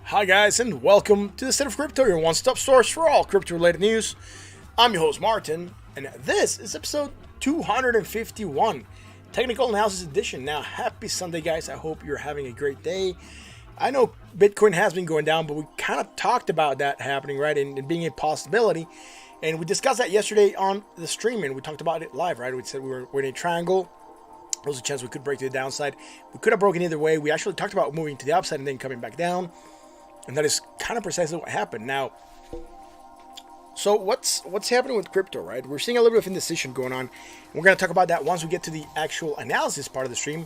Hi guys, and welcome to the State of Crypto, your one-stop source for all crypto-related news. I'm your host Martin, and this is episode 251, Technical Analysis Edition. Now, happy Sunday guys, I hope you're having a great day. I know Bitcoin has been going down, but we kind of talked about that happening, right, and being a possibility. And we discussed that yesterday on the stream, and we talked about it live, right? We said we're in a triangle. There was a chance we could break to the downside. We could have broken either way. We actually talked about moving to the upside and then coming back down. And that is kind of precisely what happened. Now, so what's happening with crypto, right? We're seeing a little bit of indecision going on. And we're going to talk about that once we get to the actual analysis part of the stream.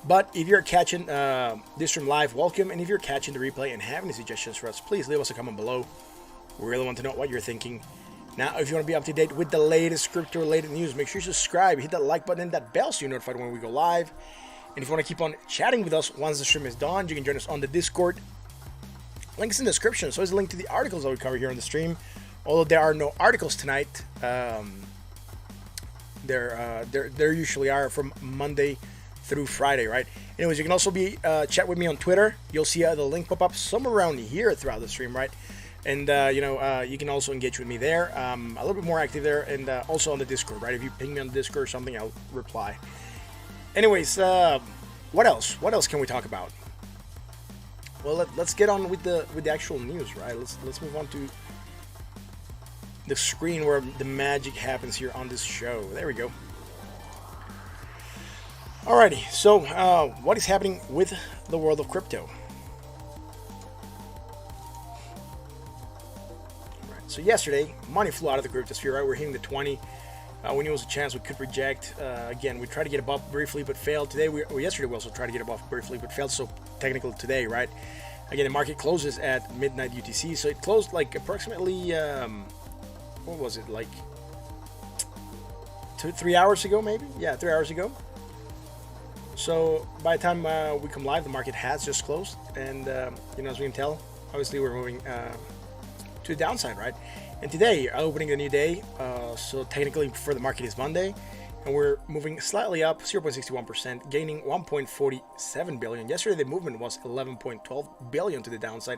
But if you're catching this stream live, welcome. And if you're catching the replay and have any suggestions for us, please leave us a comment below. We really want to know what you're thinking. Now, if you want to be up to date with the latest crypto-related news, make sure you subscribe, hit that like button and that bell so you're notified when we go live. And if you want to keep on chatting with us once the stream is done, you can join us on the Discord. Links in the description. So there's a link to the articles that we cover here on the stream. Although there are no articles tonight, there usually are from Monday through Friday, right? Anyways, you can also be chat with me on Twitter. You'll see the link pop up somewhere around here throughout the stream, right? And you can also engage with me there. A little bit more active there, and also on the Discord, right? If you ping me on the Discord or something, I'll reply. Anyways, what else? What else can we talk about? Well, let's get on with the actual news, right? Let's move on to the screen where the magic happens here on this show. There we go. Alrighty, so what is happening with the world of crypto? Right, so yesterday, money flew out of the cryptosphere, right? We're hitting the 20. We knew it was a chance we could reject. Again, we tried to get above briefly, but failed. Today, yesterday we also tried to get above briefly, but failed. So technical today, right? Again, the market closes at midnight UTC, so it closed like approximately, what was it, like 3 hours ago, maybe? Yeah, 3 hours ago. So by the time we come live, the market has just closed, and as we can tell, obviously we're moving to the downside, right? And today, opening a new day, so technically for the market is Monday, and we're moving slightly up, 0.61%, gaining 1.47 billion. Yesterday, the movement was 11.12 billion to the downside.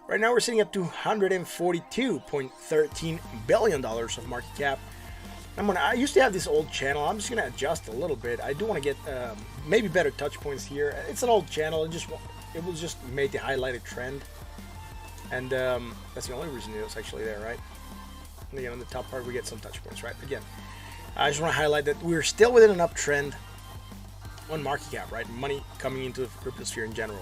Right now, we're sitting at $242.13 billion of market cap. I used to have this old channel. I'm just gonna adjust a little bit. I do want to get maybe better touch points here. It's an old channel. It was just made the highlighted trend. And that's the only reason it was actually there, right? And again, on the top part, we get some touch points, right? Again, I just want to highlight that we're still within an uptrend on market cap, right? Money coming into the cryptosphere in general.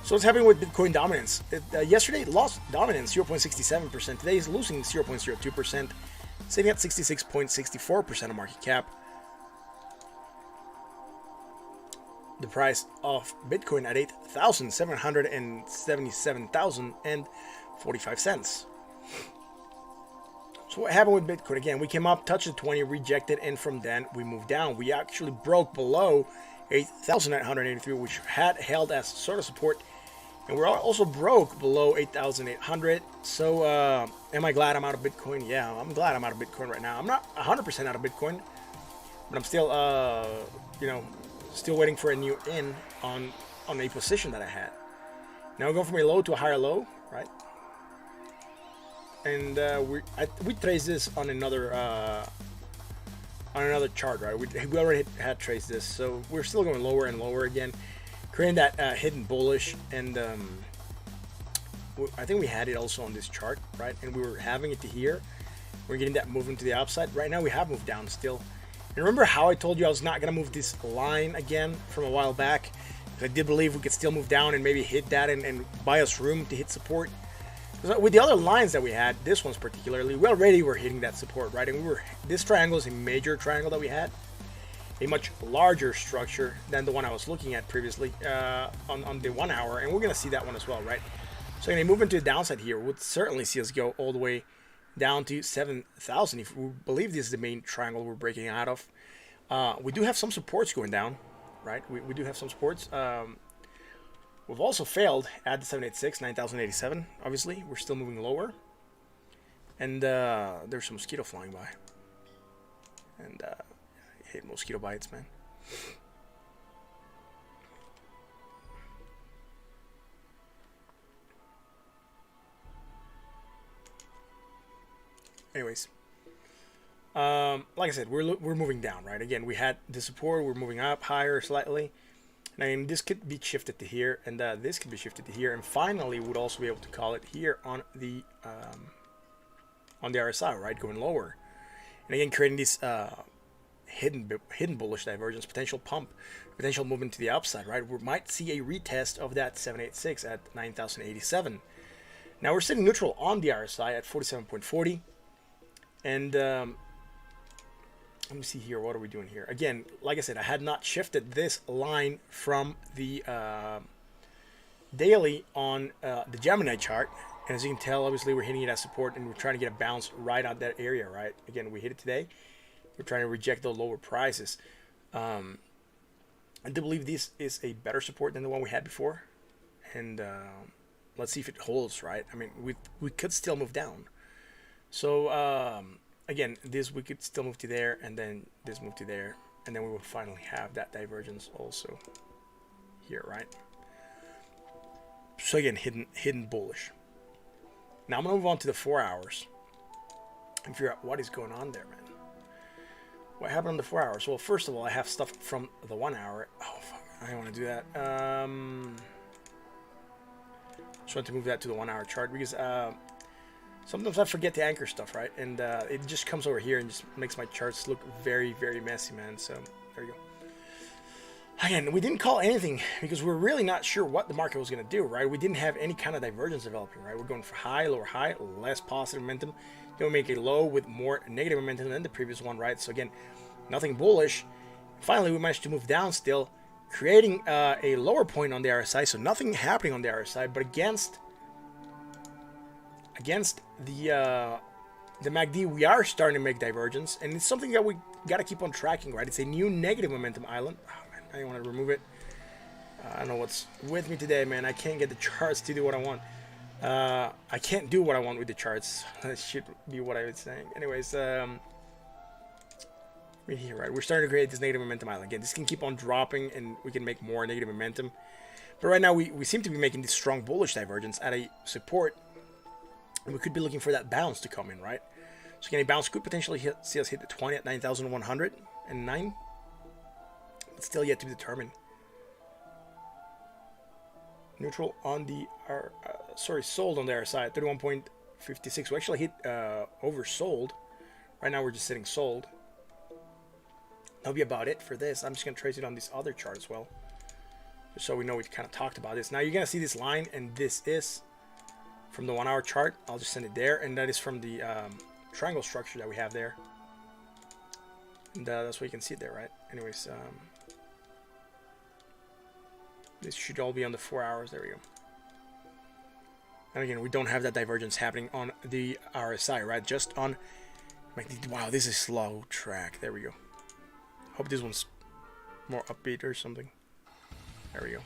So what's happening with Bitcoin dominance? Yesterday, it lost dominance, 0.67%. Today, it's losing 0.02%, sitting at 66.64% of market cap. The price of Bitcoin at $8,777,045. So what happened with Bitcoin? Again, we came up, touched the 20, rejected, and from then we moved down. We actually broke below 8,983, which had held as sort of support, and we're also broke below 8,800. So am I glad I'm out of Bitcoin? Yeah, I'm glad I'm out of Bitcoin right now. I'm not 100% out of Bitcoin, but I'm still still waiting for a new in on a position that I had. Now we're going from a low to a higher low, right? And we traced this on another chart, right? We already had traced this, so we're still going lower and lower again, creating that hidden bullish. And I think we had it also on this chart, right? And we were having it to here. We're getting that movement to the upside. Right now we have moved down still. And remember how I told you I was not going to move this line again from a while back? I did believe we could still move down and maybe hit that and buy us room to hit support. With the other lines that we had, this one's particularly, we already were hitting that support, right? And this triangle is a major triangle that we had, a much larger structure than the one I was looking at previously on the 1 hour, and we're going to see that one as well, right? So going to move into the downside here, would certainly see us go all the way down to 7,000 if we believe this is the main triangle we're breaking out of. We do have some supports going down, right? We do have some supports. We've also failed at the 786, 9,087. Obviously, we're still moving lower. And there's some mosquito flying by. And I hate mosquito bites, man. Anyways, like I said, we're moving down, right? Again, we had the support, we're moving up higher slightly. And this could be shifted to here, and this could be shifted to here, and finally we'd also be able to call it here on the RSI, right, going lower, and again creating this hidden bullish divergence, potential pump, potential movement to the upside, right? We might see a retest of that 786 at 9,087. Now we're sitting neutral on the RSI at 47.40, and let me see here. What are we doing here? Again, like I said, I had not shifted this line from the daily on the Gemini chart. And as you can tell, obviously, we're hitting it as support, and we're trying to get a bounce right out that area, right? Again, we hit it today. We're trying to reject the lower prices. I do believe this is a better support than the one we had before. And let's see if it holds, right? I mean, we could still move down. So, again, this we could still move to there, and then this move to there, and then we will finally have that divergence also here, right? So again, hidden bullish. Now I'm gonna move on to the 4 hours and figure out what is going on there, man. What happened on the 4 hours? Well, first of all, I have stuff from the 1 hour. Oh fuck, I don't want to do that. Just want to move that to the 1 hour chart because sometimes I forget to anchor stuff, right? And it just comes over here and just makes my charts look very, very messy, man. So there you go. Again, we didn't call anything because we're really not sure what the market was going to do, right? We didn't have any kind of divergence developing, right? We're going for high, lower high, less positive momentum. Going to make a low with more negative momentum than the previous one, right? So again, nothing bullish. Finally, we managed to move down still, creating a lower point on the RSI. So nothing happening on the RSI, but against the MACD, we are starting to make divergence, and it's something that we got to keep on tracking, right? It's a new negative momentum island. Oh man, I didn't want to remove it. I don't know what's with me today, man. I can't get the charts to do what I want. I can't do what I want with the charts. That should be what I was saying. Anyways, right here, right? We're starting to create this negative momentum island. Again, this can keep on dropping, and we can make more negative momentum. But right now, we seem to be making this strong bullish divergence at a support. And we could be looking for that bounce to come in, right? So again, a bounce could potentially see us hit the 20 at 9,109. But still yet to be determined. Neutral on the sold on the RSI at 31.56. We actually hit oversold. Right now we're just sitting sold. That'll be about it for this. I'm just gonna trace it on this other chart as well, just so we know we kind of talked about this. Now you're gonna see this line, and this is from the 1 hour chart. I'll just send it there, and that is from the triangle structure that we have there, and that's why you can see it there, right? Anyways, this should all be on the 4 hours. There we go. And again, we don't have that divergence happening on the RSI, right? Just on, wow, this is slow track. There we go. Hope this one's more upbeat or something. There we go.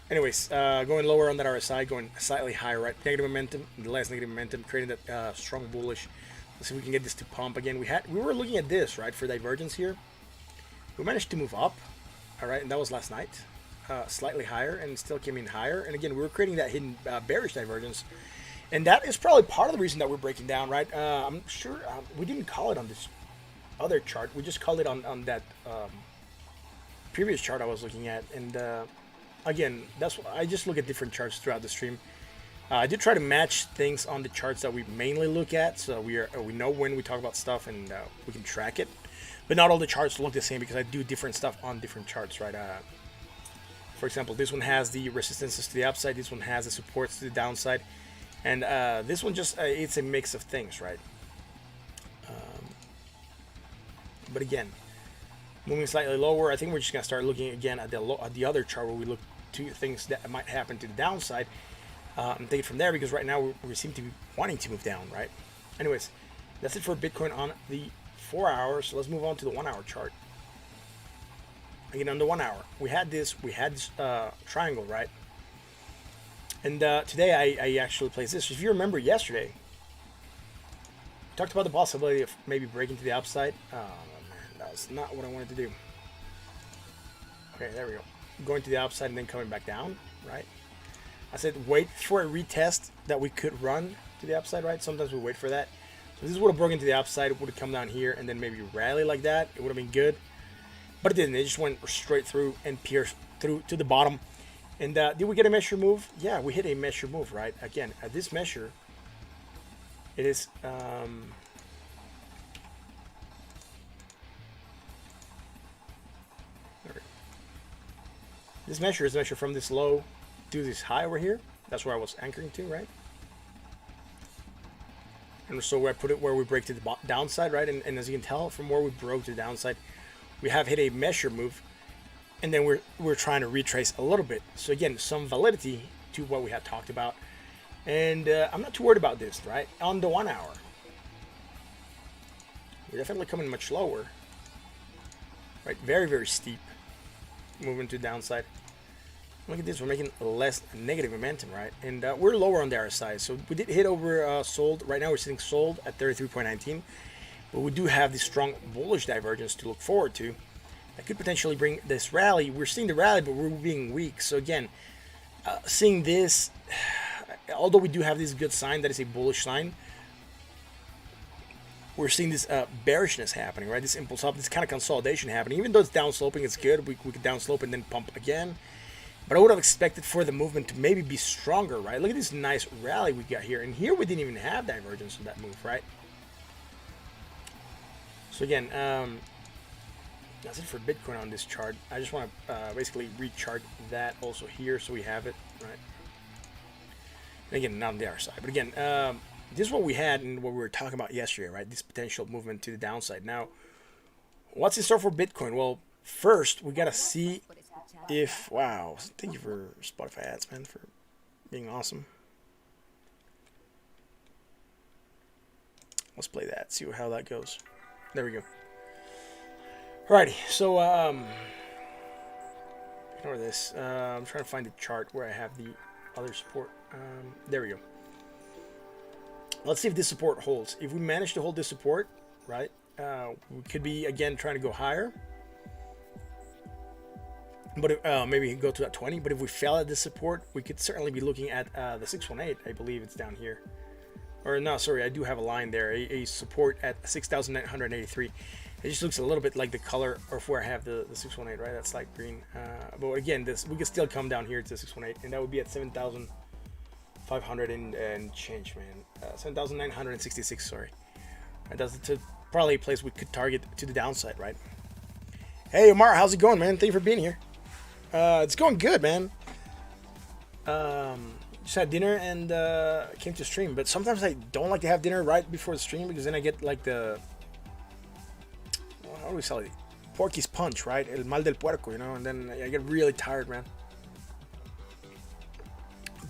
Anyways, going lower on that RSI, going slightly higher, right? Negative momentum, less negative momentum, creating that strong bullish. Let's see if we can get this to pump again. We were looking at this, right, for divergence here. We managed to move up, all right, and that was last night. Slightly higher, and still came in higher. And again, we were creating that hidden bearish divergence. And that is probably part of the reason that we're breaking down, right? I'm sure we didn't call it on this other chart. We just called it on that previous chart I was looking at. And again, that's what I just look at different charts throughout the stream. I did try to match things on the charts that we mainly look at, so we know when we talk about stuff, and we can track it. But not all the charts look the same because I do different stuff on different charts, right? For example, this one has the resistances to the upside, this one has the supports to the downside, and this one just it's a mix of things, right? But again, moving slightly lower, I think we're just gonna start looking again at the other chart where we look to things that might happen to the downside, and take it from there, because right now we seem to be wanting to move down, right? Anyways, that's it for Bitcoin on the 4 hours. So let's move on to the 1 hour chart. Again, on the 1 hour, we had this triangle, right? And today I actually placed this. If you remember yesterday, we talked about the possibility of maybe breaking to the upside. Oh man, that was not what I wanted to do. Okay, there we go. Going to the upside and then coming back down, right? I said wait for a retest that we could run to the upside, right? Sometimes we wait for that. So if this would have broken to the upside, it would have come down here and then maybe rally like that. It would have been good. But it didn't. It just went straight through and pierced through to the bottom. And did we get a measure move? Yeah, we hit a measure move, right? Again, at this measure, it is... this measure is measured from this low to this high over here. That's where I was anchoring to, right? And so I put it where we break to the downside, right? And as you can tell from where we broke to the downside, we have hit a measure move, and then we're trying to retrace a little bit. So again, some validity to what we had talked about, and I'm not too worried about this, right? On the 1 hour, we're definitely coming much lower, right? Very, very steep, moving to the downside. Look at this, we're making less negative momentum, right? And we're lower on the RSI, so we did hit over sold. Right now we're sitting sold at 33.19, but we do have this strong bullish divergence to look forward to. That could potentially bring this rally. We're seeing the rally, but we're being weak. So again, seeing this, although we do have this good sign that is a bullish sign, we're seeing this bearishness happening, right? This impulse up, this kind of consolidation happening. Even though it's down sloping, it's good. We could down slope and then pump again. But I would have expected for the movement to maybe be stronger, right? Look at this nice rally we got here. And here we didn't even have divergence in that move, right? So again, that's it for Bitcoin on this chart. I just want to basically rechart that also here so we have it, right? And again, not on the other side. But again, this is what we had and what we were talking about yesterday, right? This potential movement to the downside. Now, what's in store for Bitcoin? Well, first, we got to see if... Wow. Thank you for Spotify ads, man, for being awesome. Let's play that, see how that goes. There we go. Alrighty, so ignore this. I'm trying to find the chart where I have the other support. There we go. Let's see if this support holds. If we manage to hold this support, right, we could be again trying to go higher. But if, maybe go to that 20. But if we fail at this support, we could certainly be looking at the 618. I believe it's down here. Or no, sorry, I do have a line there. A support at 6,983. It just looks a little bit like the color of where I have the 618, right? That's light green. But again, we could still come down here to the 618, and that would be at 7,500 and change, man. 7,966, sorry. And that's probably a place we could target to the downside, right? Hey, Omar, how's it going, man? Thank you for being here. It's going good, man. Just had dinner and came to stream, but sometimes I don't like to have dinner right before the stream because then I get like the... How do we sell it? Porky's punch, right? El mal del puerco, you know, and then I get really tired, man.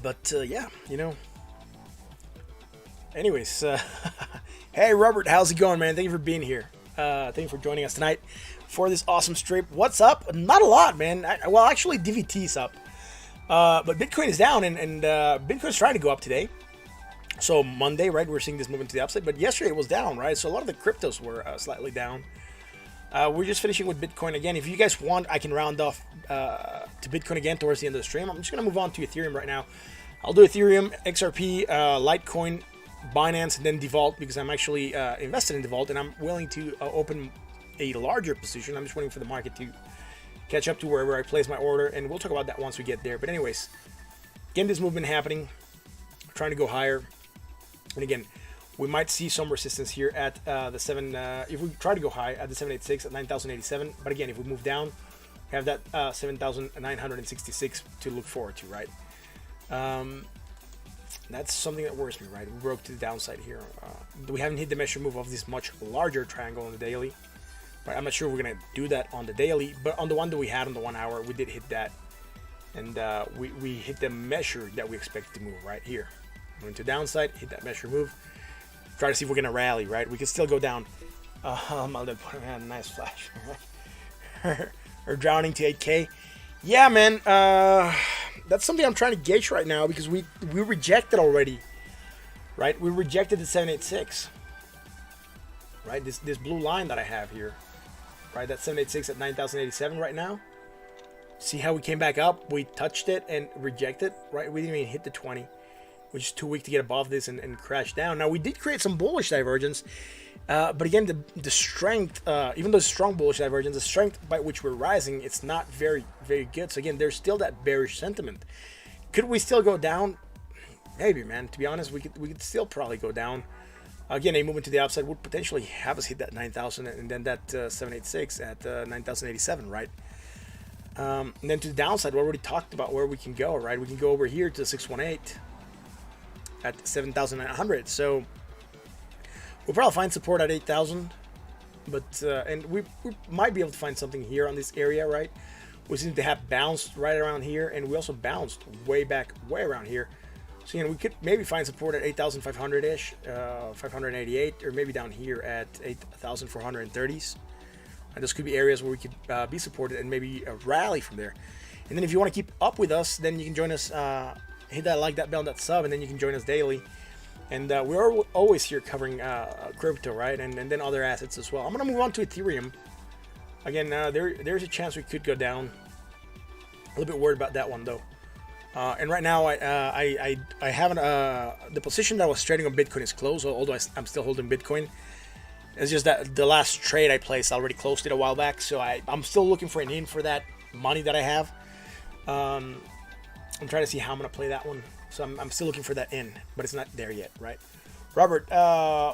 But yeah, you know. Anyways, hey Robert, how's it going, man? Thank you for being here. Thank you for joining us tonight for this awesome stream. What's up? Not a lot, man. Well, actually, DVT's up, but Bitcoin is down, and Bitcoin's trying to go up today. So Monday, right? We're seeing this movement to the upside, but yesterday it was down, right? So a lot of the cryptos were slightly down. We're just finishing with Bitcoin again. If you guys want, I can round off to Bitcoin again towards the end of the stream. I'm just going to move on to Ethereum right now. I'll do Ethereum, XRP, Litecoin, Binance, and then Devault because I'm actually invested in Devault and I'm willing to open a larger position. I'm just waiting for the market to catch up to wherever I place my order, and we'll talk about that once we get there. But anyways, again, this movement happening, trying to go higher. And again, we might see some resistance here at the 7, if we try to go high at the 786 at 9,087. But again, if we move down, we have that 7,966 to look forward to, right? That's something that worries me, right? We broke to the downside here. We haven't hit the measure move of this much larger triangle on the daily. But I'm not sure we're going to do that on the daily. But on the one that we had on the 1 hour, we did hit that. And we hit the measure that we expected to move right here. Went to downside, hit that measure move. Try to see if we're going to rally, right? We can still go down. Nice flash. Or drowning to 8K. Yeah, man. That's something I'm trying to gauge right now because we rejected already. Right? We rejected the 786. Right? This blue line that I have here. Right? That 786 at 9,087 right now. See how we came back up? We touched it and rejected. Right? We didn't even hit the 20. which is too weak to get above this and crash down. Now we did create some bullish divergence, but again, the strength, even though strong bullish divergence, the strength by which we're rising, it's not very good. So again, there's still that bearish sentiment. Could we still go down? Maybe, man. To be honest, we could still probably go down. Again, a movement to the upside would potentially have us hit that 9,000 and then that 786 at 9,087, right? And then to the downside, we already talked about where we can go, right? We can go over here to the 618 at 7,900. So we'll probably find support at 8,000, but and we might be able to find something here on this area, right? We seem to have bounced right around here, and we also bounced way around here. So, we could maybe find support at 8,500-ish, 588, or maybe down here at 8,430s. And those could be areas where we could be supported and maybe rally from there. And then if you want to keep up with us, then you can join us, hit that like, that bell, that sub, and then you can join us daily. And we're always here covering crypto, right? And then other assets as well. I'm going to move on to Ethereum. Again, there's a chance we could go down. A little bit worried about that one, though. And right now, I haven't. The position that I was trading on Bitcoin is closed, although I'm still holding Bitcoin. It's just that the last trade I placed, I already closed it a while back, so I'm still looking for an in for that money that I have. I'm trying to see how I'm gonna play that one. So I'm still looking for that in, but it's not there yet, right? Robert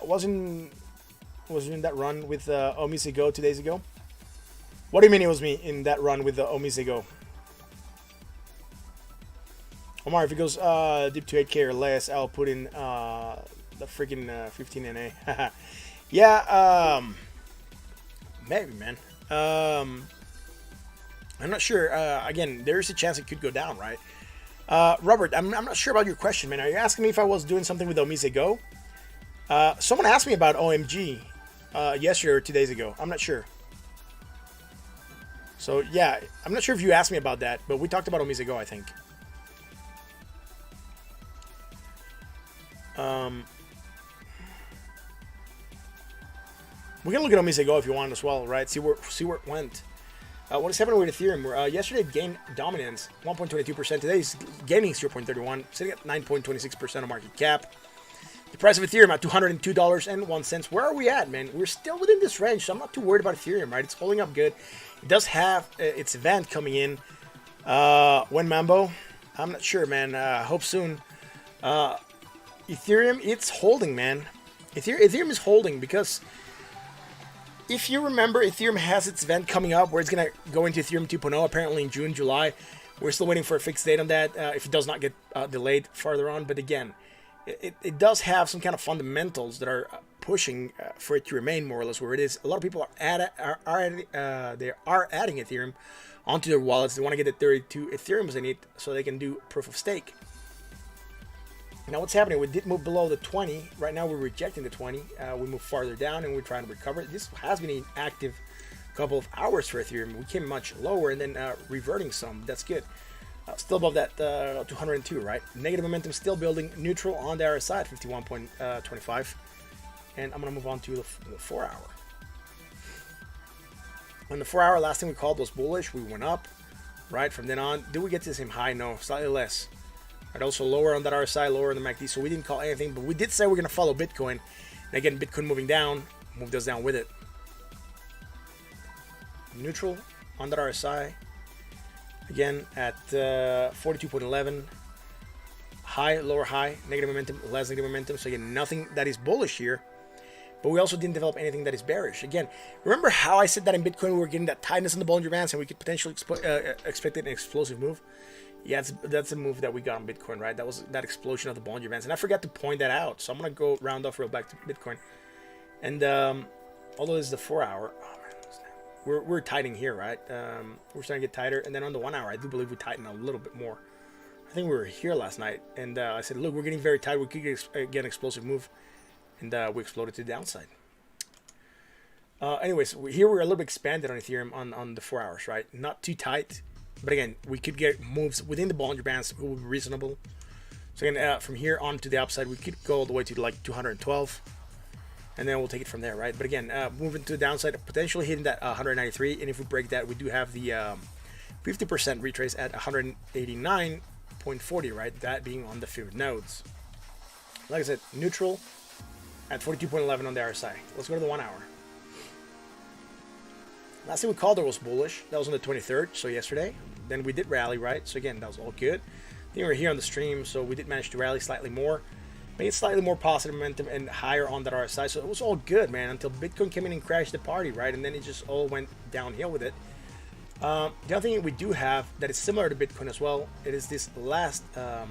wasn't in that run with Omise Go 2 days ago. What do you mean it was me in that run with the Omise Go? Omar, if it goes deep to 8K or less, I'll put in the freaking 15 NA. Yeah, maybe, man. I'm not sure. Again, there's a chance it could go down, right? Robert, I'm not sure about your question, man. Are you asking me if I was doing something with Omise Go? Someone asked me about OMG yesterday or 2 days ago. I'm not sure. So, yeah, I'm not sure if you asked me about that, but we talked about Omise Go, I think. We can look at Omise Go if you want as well, right? See where it went. What is happening with Ethereum? Yesterday it gained dominance, 1.22%. Today it's gaining 0.31, sitting at 9.26% of market cap. The price of Ethereum at $202.01. Where are we at, man? We're still within this range, so I'm not too worried about Ethereum, right? It's holding up good. It does have its event coming in. When, Mambo? I'm not sure, man. Hope soon. Ethereum, it's holding, man. Ethereum is holding because if you remember, Ethereum has its event coming up where it's going to go into Ethereum 2.0 apparently in June, July. We're still waiting for a fixed date on that if it does not get delayed farther on. But again, it does have some kind of fundamentals that are pushing for it to remain more or less where it is. A lot of people are adding Ethereum onto their wallets. They want to get the 32 Ethereums they need so they can do proof of stake. Now what's happening? We did move below the 20. Right now we're rejecting the 20. We move farther down and we're trying to recover. This has been an active couple of hours for Ethereum. We came much lower and then reverting some. That's good. Still above that 202, right? Negative momentum still building. Neutral on the RSI at 51.25. And I'm going to move on to the 4 hour. On the 4 hour, last thing we called was bullish. We went up, right? From then on, did we get to the same high? No, slightly less. Right, also lower on that RSI, lower on the MACD, so we didn't call anything, but we did say we're going to follow Bitcoin. And again, Bitcoin moving down, moved us down with it. Neutral on that RSI. Again, at 42.11. High, lower high, negative momentum, less negative momentum. So again, nothing that is bullish here. But we also didn't develop anything that is bearish. Again, remember how I said that in Bitcoin we were getting that tightness in the Bollinger Bands and we could potentially expect an explosive move? Yeah, that's a move that we got on Bitcoin, right? That was that explosion of the Bollinger Bands. And I forgot to point that out. So I'm going to go round off real back to Bitcoin. And although this is the 4 hour, oh man, we're tightening here, right? We're starting to get tighter. And then on the 1 hour, I do believe we tightened a little bit more. I think we were here last night. And I said, look, we're getting very tight. We could get an explosive move. And we exploded to the downside. Anyways, here we're a little bit expanded on Ethereum on the 4 hours, right? Not too tight. But again, we could get moves within the Bollinger Bands. It would be reasonable. So again, from here on to the upside, we could go all the way to like 212. And then we'll take it from there, right? But again, moving to the downside, potentially hitting that 193. And if we break that, we do have the 50% retrace at 189.40, right? That being on the favorite nodes. Like I said, neutral at 42.11 on the RSI. Let's go to the 1 hour. Last thing we called there was bullish. That was on the 23rd, so yesterday. Then we did rally, right? So again, that was all good. I think we're here on the stream, so we did manage to rally slightly more. Made slightly more positive momentum and higher on that RSI. So it was all good, man, until Bitcoin came in and crashed the party, right? And then it just all went downhill with it. The other thing we do have that is similar to Bitcoin as well, it is this last that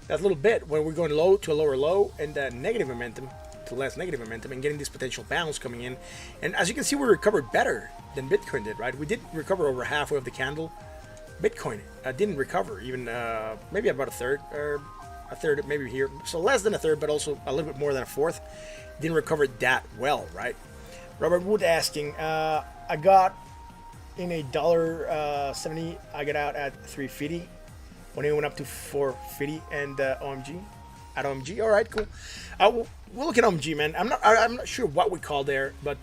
little bit where we're going low to a lower low and negative momentum to less negative momentum and getting this potential bounce coming in. And as you can see, we recovered better than Bitcoin did, right? We did recover over halfway of the candle. Bitcoin didn't recover even maybe about a third, or a third maybe here, so less than a third, but also a little bit more than a fourth. Didn't recover that well, right? Robert Wood asking, I got in $1.70, I got out at 350 when it went up to 450 and OMG at OMG. All right, cool. We'll look at OMG, man. I'm not sure what we call there, but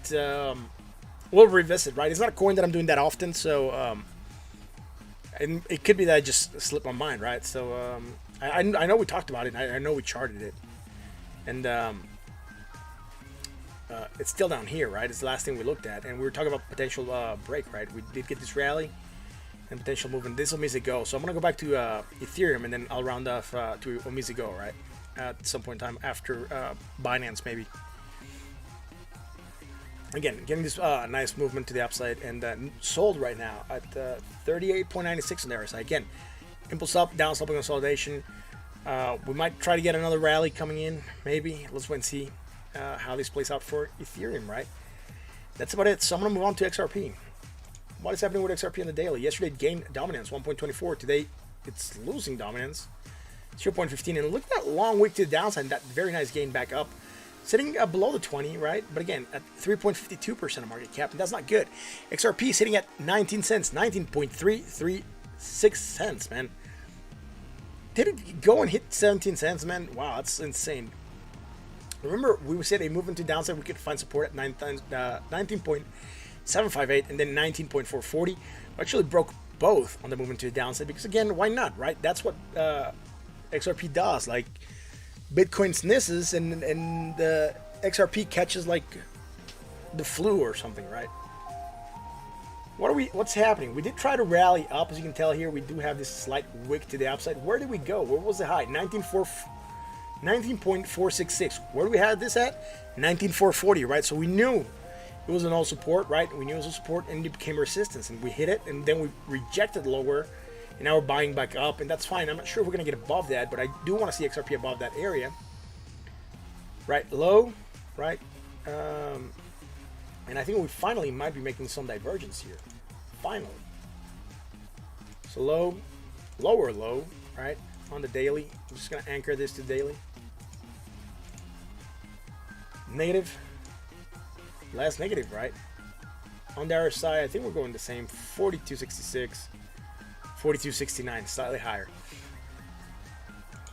we'll revisit, right? It's not a coin that I'm doing that often, so and it could be that I just slipped my mind, right? So I know we talked about it. I know we charted it, and it's still down here, right? It's the last thing we looked at, and we were talking about potential break, right? We did get this rally and potential movement. This will Go. So I'm gonna go back to Ethereum, and then I'll round off to Go, right? At some point in time after Binance, maybe. Again, getting this nice movement to the upside, and sold right now at 38.96 in the RSI. Again, impulse up, down sloping consolidation. We might try to get another rally coming in, maybe. Let's wait and see how this plays out for Ethereum, right? That's about it. So I'm going to move on to XRP. What is happening with XRP on the daily? Yesterday it gained dominance, 1.24. Today it's losing dominance, 0.15. And look at that long wick to the downside, that very nice gain back up. Sitting below the 20, right? But again, at 3.52% of market cap, and that's not good. XRP sitting at 19 cents, 19.336 cents, man. Did it go and hit 17 cents, man? Wow, that's insane. Remember, we said a movement to downside, we could find support at 19.758 and then 19.440. We actually broke both on the movement to the downside because, again, why not, right? That's what XRP does. Like, Bitcoin snisses and the XRP catches like the flu or something, right? What's happening? We did try to rally up, as you can tell here. We do have this slight wick to the upside. Where did we go? Where was the high? 19.466. Where do we have this at? 19.440, right? So we knew it was an all support, right? We knew it was a support, and it became resistance, and we hit it, and then we rejected lower. And now we're buying back up, and that's fine. I'm not sure if we're going to get above that, but I do want to see XRP above that area. Right, low, right? And I think we finally might be making some divergence here. Finally. So low, lower low, right? On the daily. I'm just going to anchor this to daily. Negative. Less negative, right? On the RSI, I think we're going the same. 42.66. 42.69, slightly higher.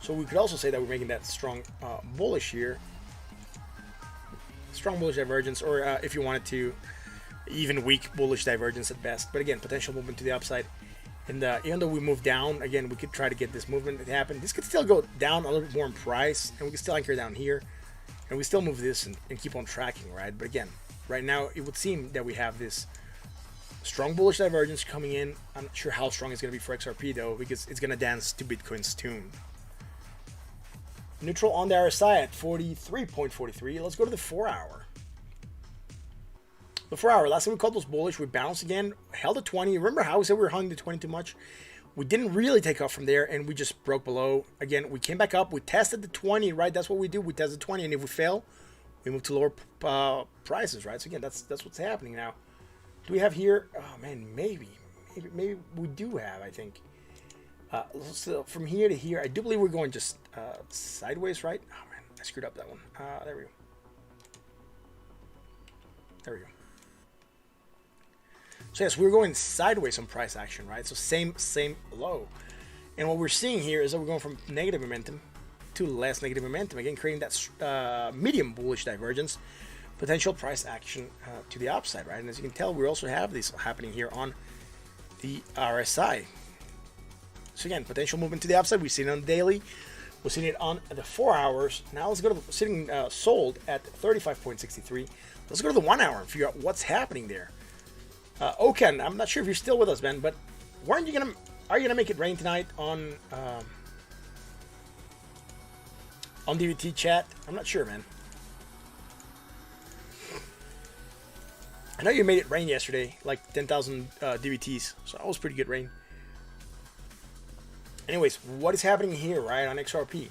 So we could also say that we're making that strong bullish here. Strong bullish divergence, or if you wanted to, even weak bullish divergence at best. But again, potential movement to the upside. And even though we move down, again, we could try to get this movement to happen. This could still go down a little bit more in price, and we can still anchor down here. And we still move this and keep on tracking, right? But again, right now, it would seem that we have this strong bullish divergence coming in. I'm not sure how strong it's going to be for XRP, though, because it's going to dance to Bitcoin's tune. Neutral on the RSI at 43.43. Let's go to the 4 hour. The 4 hour, last time we called those bullish, we bounced again, held at 20. Remember how we said we were hunting the 20 too much? We didn't really take off from there, and we just broke below. Again, we came back up, we tested the 20, right? That's what we do. We tested 20, and if we fail, we move to lower prices, right? So again, that's what's happening now. Do we have here? Oh man, maybe we do have. I think. So from here to here, I do believe we're going just sideways, right? Oh man, I screwed up that one. There we go. There we go. So yes, we're going sideways on price action, right? So same low. And what we're seeing here is that we're going from negative momentum to less negative momentum. Again, creating that medium bullish divergence. Potential price action to the upside, right? And as you can tell, we also have this happening here on the RSI. So again, potential movement to the upside. We see it on the daily. We're sitting it on the 4 hours. Now let's go to the sitting sold at 35.63. Let's go to the 1 hour and figure out what's happening there. Oken, I'm not sure if you're still with us, man, but are you gonna make it rain tonight on DVT chat? I'm not sure, man. I know you made it rain yesterday, like 10,000 DVTs, so that was pretty good rain. Anyways, what is happening here, right, on XRP?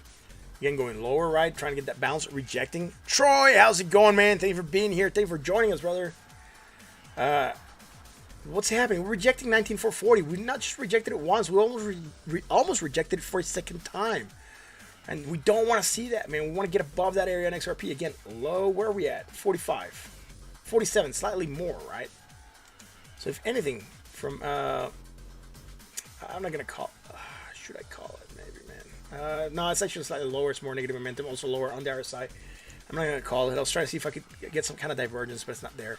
Again, going lower, right, trying to get that bounce, rejecting. Troy, how's it going, man? Thank you for being here. Thank you for joining us, brother. What's happening? We're rejecting 19,440. We not just rejected it once, we almost rejected it for a second time. And we don't want to see that, man. We want to get above that area on XRP. Again, low, where are we at? 45. 47, slightly more, right? So if anything, from, I'm not going to call, should I call it maybe, man? No, it's actually slightly lower. It's more negative momentum, also lower on the RSI. I'm not going to call it. I was trying to see if I could get some kind of divergence, but it's not there.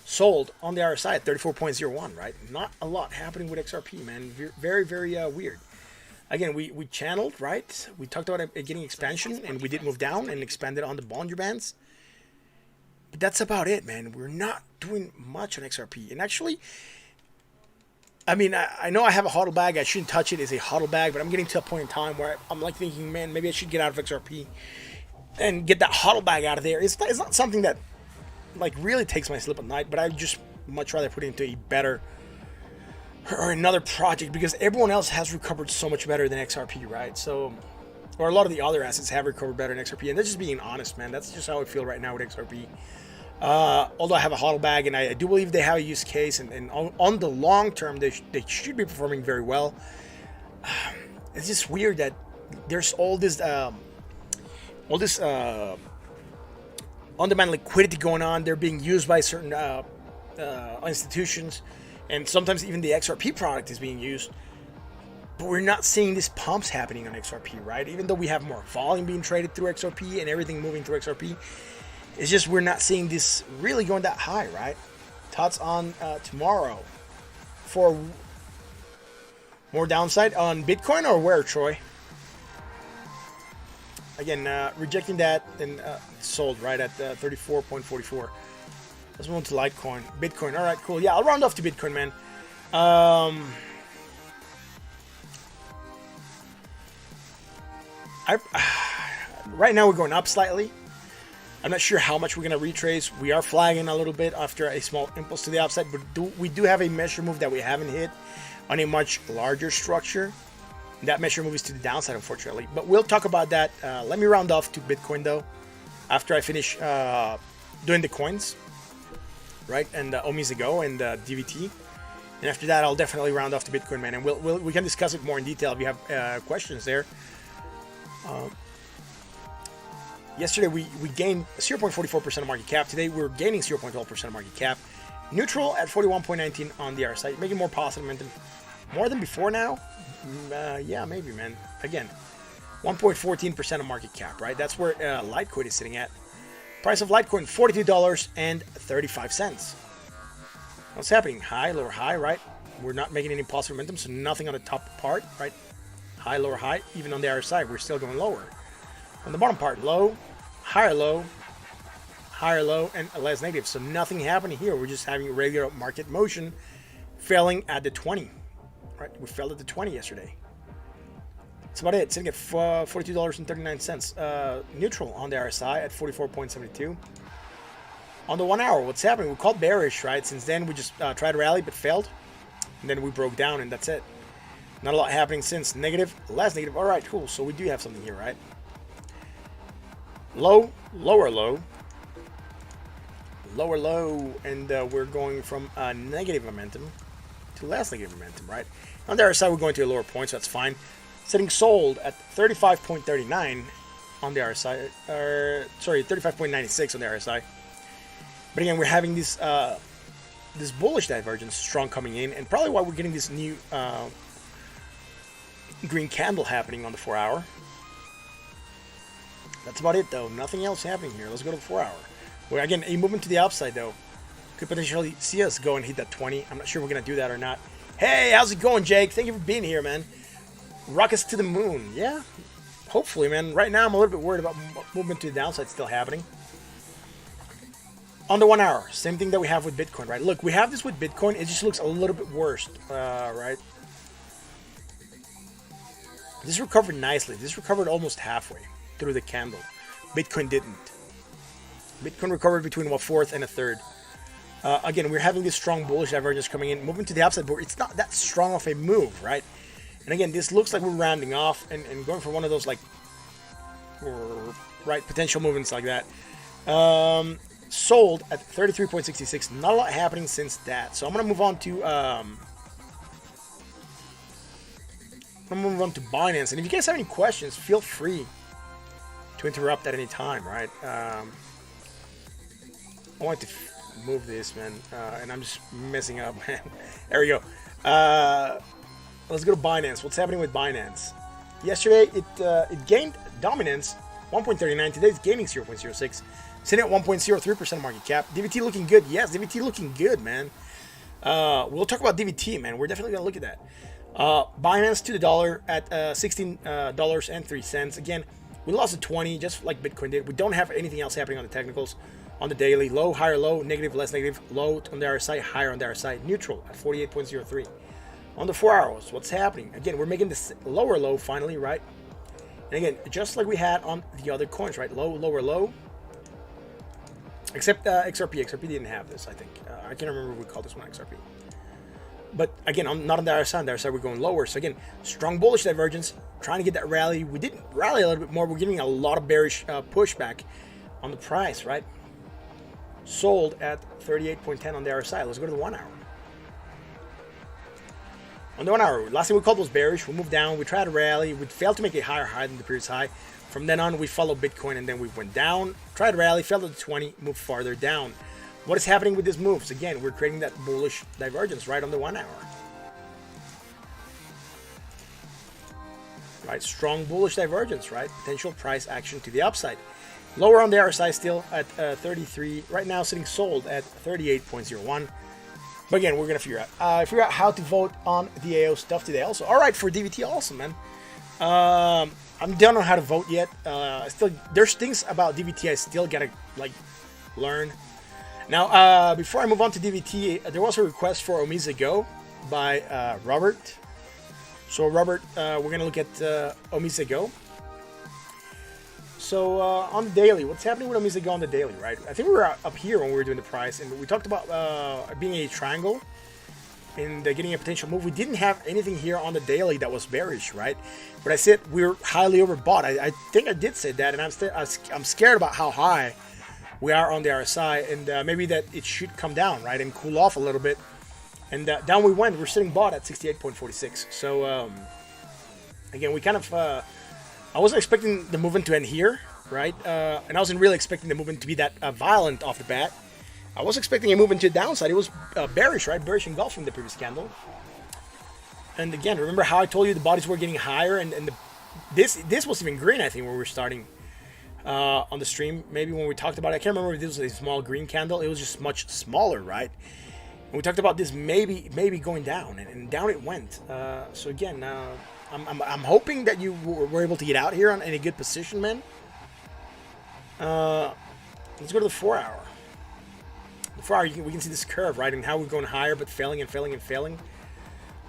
Sold on the RSI at 34.01, right? Not a lot happening with XRP, man. Very, very weird. Again, we channeled, right? We talked about it getting expansion, and we did move down and expanded on the Bollinger Bands. But that's about it, man. We're not doing much on XRP. And actually, I mean, I know I have a hodl bag. I shouldn't touch it as a hodl bag, but I'm getting to a point in time where I'm like thinking, man, maybe I should get out of XRP and get that hodl bag out of there. It's not something that like really takes my sleep at night, but I just much rather put it into a better or another project because everyone else has recovered so much better than XRP, right? So, or a lot of the other assets have recovered better than XRP, and that's just being honest, man. That's just how I feel right now with XRP. Although I have a hodl bag, and I do believe they have a use case, and on the long term, they should be performing very well. It's just weird that there's all this on-demand liquidity going on. They're being used by certain institutions, and sometimes even the XRP product is being used. But we're not seeing these pumps happening on XRP, right? Even though we have more volume being traded through XRP and everything moving through XRP, it's just we're not seeing this really going that high, right? Thoughts on tomorrow for more downside on Bitcoin or where, Troy? Again, rejecting that and sold right at 34.44. Let's move on to Litecoin. Bitcoin. All right, cool. Yeah, I'll round off to Bitcoin, man. Right now we're going up slightly. I'm not sure how much we're going to retrace. We are flagging a little bit after a small impulse to the upside, but we do have a measure move that we haven't hit on a much larger structure. That measure move is to the downside, unfortunately. But we'll talk about that. Let me round off to Bitcoin, though, after I finish doing the coins, right? And OmiseGO and DVT. And after that, I'll definitely round off to Bitcoin, man. And we can discuss it more in detail if you have questions there. Yesterday, we gained 0.44% of market cap. Today, we're gaining 0.12% of market cap. Neutral at 41.19 on the RSI. Making more positive momentum. More than before now? Yeah, maybe, man. Again, 1.14% of market cap, right? That's where Litecoin is sitting at. Price of Litecoin, $42.35. What's happening? High, lower, high, right? We're not making any positive momentum, so nothing on the top part, right? High, lower, high. Even on the RSI, we're still going lower. On the bottom part, low, higher low, and less negative. So nothing happening here. We're just having regular market motion failing at the 20. Right, we fell at the 20 yesterday. That's about it. Sitting at $42.39. Neutral on the RSI at 44.72. On the 1 hour, what's happening? We called bearish, right? Since then, we just tried to rally but failed. And then we broke down, and that's it. Not a lot happening since. Negative, less negative. All right, cool. So we do have something here, right? Low, lower low. Lower low, and we're going from negative momentum to less negative momentum, right? On the other side, we're going to a lower point, so that's fine. Sitting sold at 35.39 on the RSI, sorry, 35.96 on the RSI. But again, we're having this this bullish divergence strong coming in, and probably why we're getting this new green candle happening on the 4 hour. That's about it, though. Nothing else happening here. Let's go to the 4 hour. Where again, a movement to the upside, though, could potentially see us go and hit that 20. I'm not sure we're going to do that or not. Hey, how's it going, Jake? Thank you for being here, man. Rockets to the moon. Yeah, hopefully, man. Right now, I'm a little bit worried about movement to the downside still happening. On the 1 hour, same thing that we have with Bitcoin, right? Look, we have this with Bitcoin. It just looks a little bit worse, right? This recovered nicely. This recovered almost halfway through the candle. Bitcoin didn't. Bitcoin recovered between a fourth and a third. Again, we're having this strong bullish divergence coming in, moving to the upside, but it's not that strong of a move, right? And again, this looks like we're rounding off and going for one of those, like, right, potential movements like that. Sold at 33.66. Not a lot happening since that. So I'm going to move on to Binance. And if you guys have any questions, feel free to interrupt at any time, right? I want to move this, man, and I'm just messing up, man. There we go. Let's go to Binance. What's happening with Binance? Yesterday, it gained dominance, 1.39. Today, it's gaining 0.06. Sitting at 1.03% market cap. DVT looking good. Yes, DVT looking good, man. We'll talk about DVT, man. We're definitely going to look at that. Binance to the dollar at $16.03. Again, we lost a 20, just like Bitcoin did. We don't have anything else happening on the technicals. On the daily, low, higher, low, negative, less negative, low on the RSI, higher on the RSI, neutral at 48.03. On the 4 hours, what's happening? Again, we're making this lower low finally, right? And again, just like we had on the other coins, right? Low, lower, low. Except XRP. XRP didn't have this, I think. I can't remember what we called this one XRP. But again, not on the RSI. On the RSI, we're going lower. So again, strong bullish divergence, trying to get that rally. We didn't rally a little bit more. We're getting a lot of bearish pushback on the price, right? Sold at 38.10 on the RSI. Let's go to the 1 hour. On the 1 hour, last thing we called was bearish. We moved down. We tried to rally. We failed to make a higher high than the previous high. From then on, we followed Bitcoin, and then we went down. Tried to rally, fell to the 20, moved farther down. What is happening with these moves? Again, we're creating that bullish divergence right on the 1 hour. Right, strong bullish divergence, right? Potential price action to the upside. Lower on the RSI still at 33. Right now, sitting sold at 38.01. But again, we're gonna figure out how to vote on the AO stuff today. Also, all right, for DVT, also, man. I don't know how to vote yet. There's things about DVT I still gotta learn. Now, before I move on to DVT, there was a request for Omiza Go by Robert. So Robert, we're gonna look at Omiza Go. So on the daily, what's happening with Omiza Go on the daily, right? I think we were up here when we were doing the price, and we talked about being a triangle and getting a potential move. We didn't have anything here on the daily that was bearish, right? But I said we were highly overbought. I think I did say that, and I'm scared about how high we are on the RSI, and maybe that it should come down, right, and cool off a little bit. And down we went. We're sitting bought at 68.46. So again, we kind of I wasn't expecting the movement to end here, right? And I wasn't really expecting the movement to be that violent off the bat. I was expecting a movement to the downside. It was bearish, right? Bearish engulfing the previous candle. And again, remember how I told you the bodies were getting higher, and this was even green, I think, when we were starting on the stream. Maybe when we talked about it, I can't remember if this was a small green candle. It was just much smaller, right? And we talked about this maybe going down, and down it went. So again, I'm hoping that you were able to get out here in a good position, man. Let's go to the 4 hour. The 4 hour, we can see this curve, right, and how we're going higher but failing and failing and failing.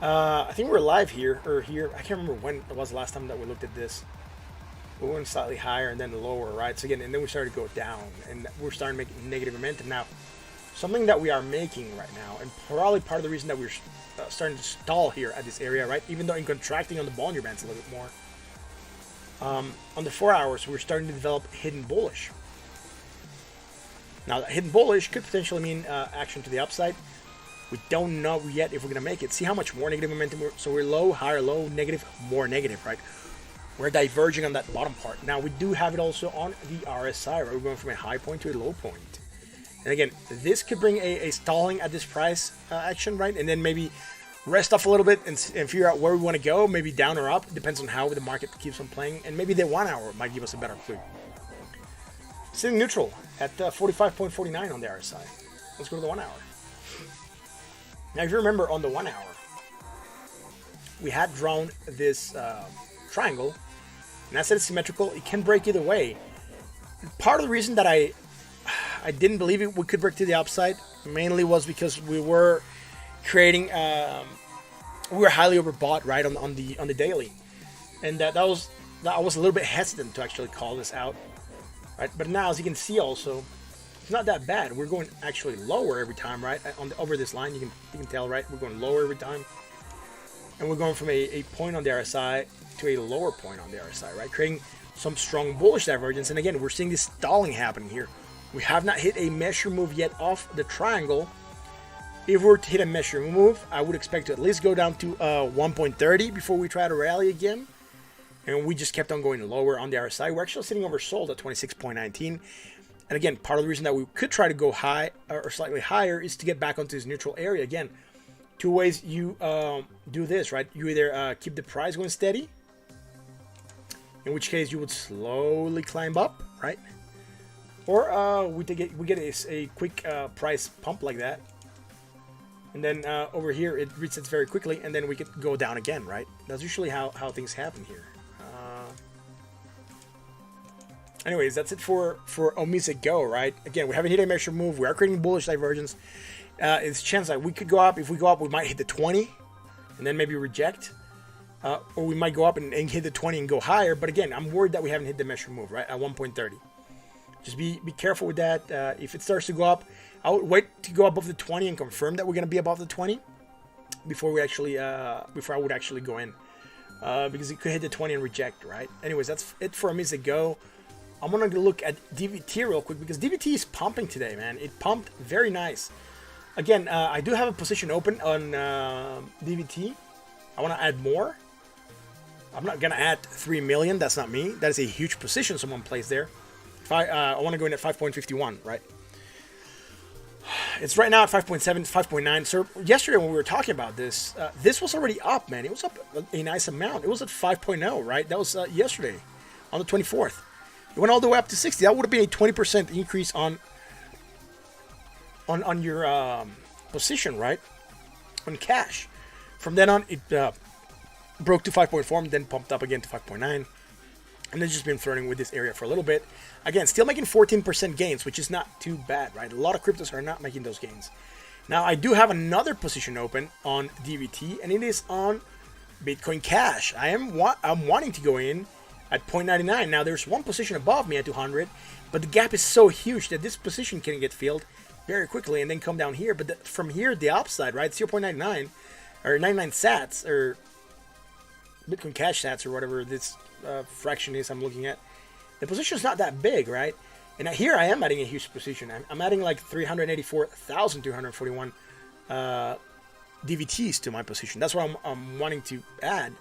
I think we were live here, or here. I can't remember when it was the last time that we looked at this. We went slightly higher and then lower, right? So again, and then we started to go down, and we're starting to make negative momentum now. Something that we are making right now, and probably part of the reason that we're starting to stall here at this area, right? Even though in contracting on the Bollinger Bands a little bit more. On the 4 hours, we're starting to develop hidden bullish. Now, hidden bullish could potentially mean action to the upside. We don't know yet if we're going to make it. See how much more negative momentum so we're low, higher, low, negative, more negative, right? We're diverging on that bottom part. Now, we do have it also on the RSI, right? We're going from a high point to a low point. And again, this could bring a stalling at this price action, right? And then maybe rest off a little bit and figure out where we want to go, maybe down or up. Depends on how the market keeps on playing. And maybe the 1 hour might give us a better clue. Sitting neutral at 45.49 on the RSI. Let's go to the 1 hour. Now, if you remember on the 1 hour, we had drawn this triangle, and I said it's symmetrical. It can break either way. Part of the reason that I didn't believe we could break to the upside mainly was because we were creating we were highly overbought, right, on the daily, and that was I was a little bit hesitant to actually call this out, right? But now, as you can see, also it's not that bad. We're going actually lower every time, right? Over this line, you can tell, right? We're going lower every time, and we're going from a point on the RSI to a lower point on the RSI, right? Creating some strong bullish divergence. And again, we're seeing this stalling happening here. We have not hit a measure move yet off the triangle. If we were to hit a measure move, I would expect to at least go down to 1.30 before we try to rally again. And we just kept on going lower on the RSI. We're actually sitting oversold at 26.19. And again, part of the reason that we could try to go high or slightly higher is to get back onto this neutral area. Again, two ways you do this, right? You either keep the price going steady, in which case you would slowly climb up, right? Or we get a quick price pump like that. And then over here, it resets very quickly, and then we could go down again, right? That's usually how things happen here. Anyways, that's it for OMISA Go, right? Again, we haven't hit a measure move. We are creating bullish divergence. It's a chance that we could go up. If we go up, we might hit the 20 and then maybe reject. Or we might go up and hit the 20 and go higher. But again, I'm worried that we haven't hit the measure move, right? At 1.30. Just be careful with that. If it starts to go up, I would wait to go above the 20 and confirm that we're going to be above the 20 before we actually before I would actually go in. Because it could hit the 20 and reject, right? Anyways, that's it for OMISA Go. I'm going to look at DVT real quick because DVT is pumping today, man. It pumped very nice. Again, I do have a position open on DVT. I want to add more. I'm not going to add 3 million. That's not me. That is a huge position someone placed there. If I want to go in at 5.51, right? It's right now at 5.7, 5.9. So yesterday when we were talking about this, this was already up, man. It was up a nice amount. It was at 5.0, right? That was yesterday on the 24th. It went all the way up to 60. That would have been a 20% increase on your position, right? On cash. From then on, it broke to 5.4 and then pumped up again to 5.9. And then just been flirting with this area for a little bit. Again, still making 14% gains, which is not too bad, right? A lot of cryptos are not making those gains. Now, I do have another position open on DVT, and it is on Bitcoin Cash. I'm wanting to go in at 0.99. Now, there's one position above me at 200, but the gap is so huge that this position can get filled very quickly and then come down here. But from here, the upside, right, 0.99 or 99 sats or Bitcoin Cash sats or whatever this fraction is I'm looking at, the position is not that big, right? And here I am adding a huge position. I'm adding like 384,241 DVTs to my position. That's what I'm wanting to add.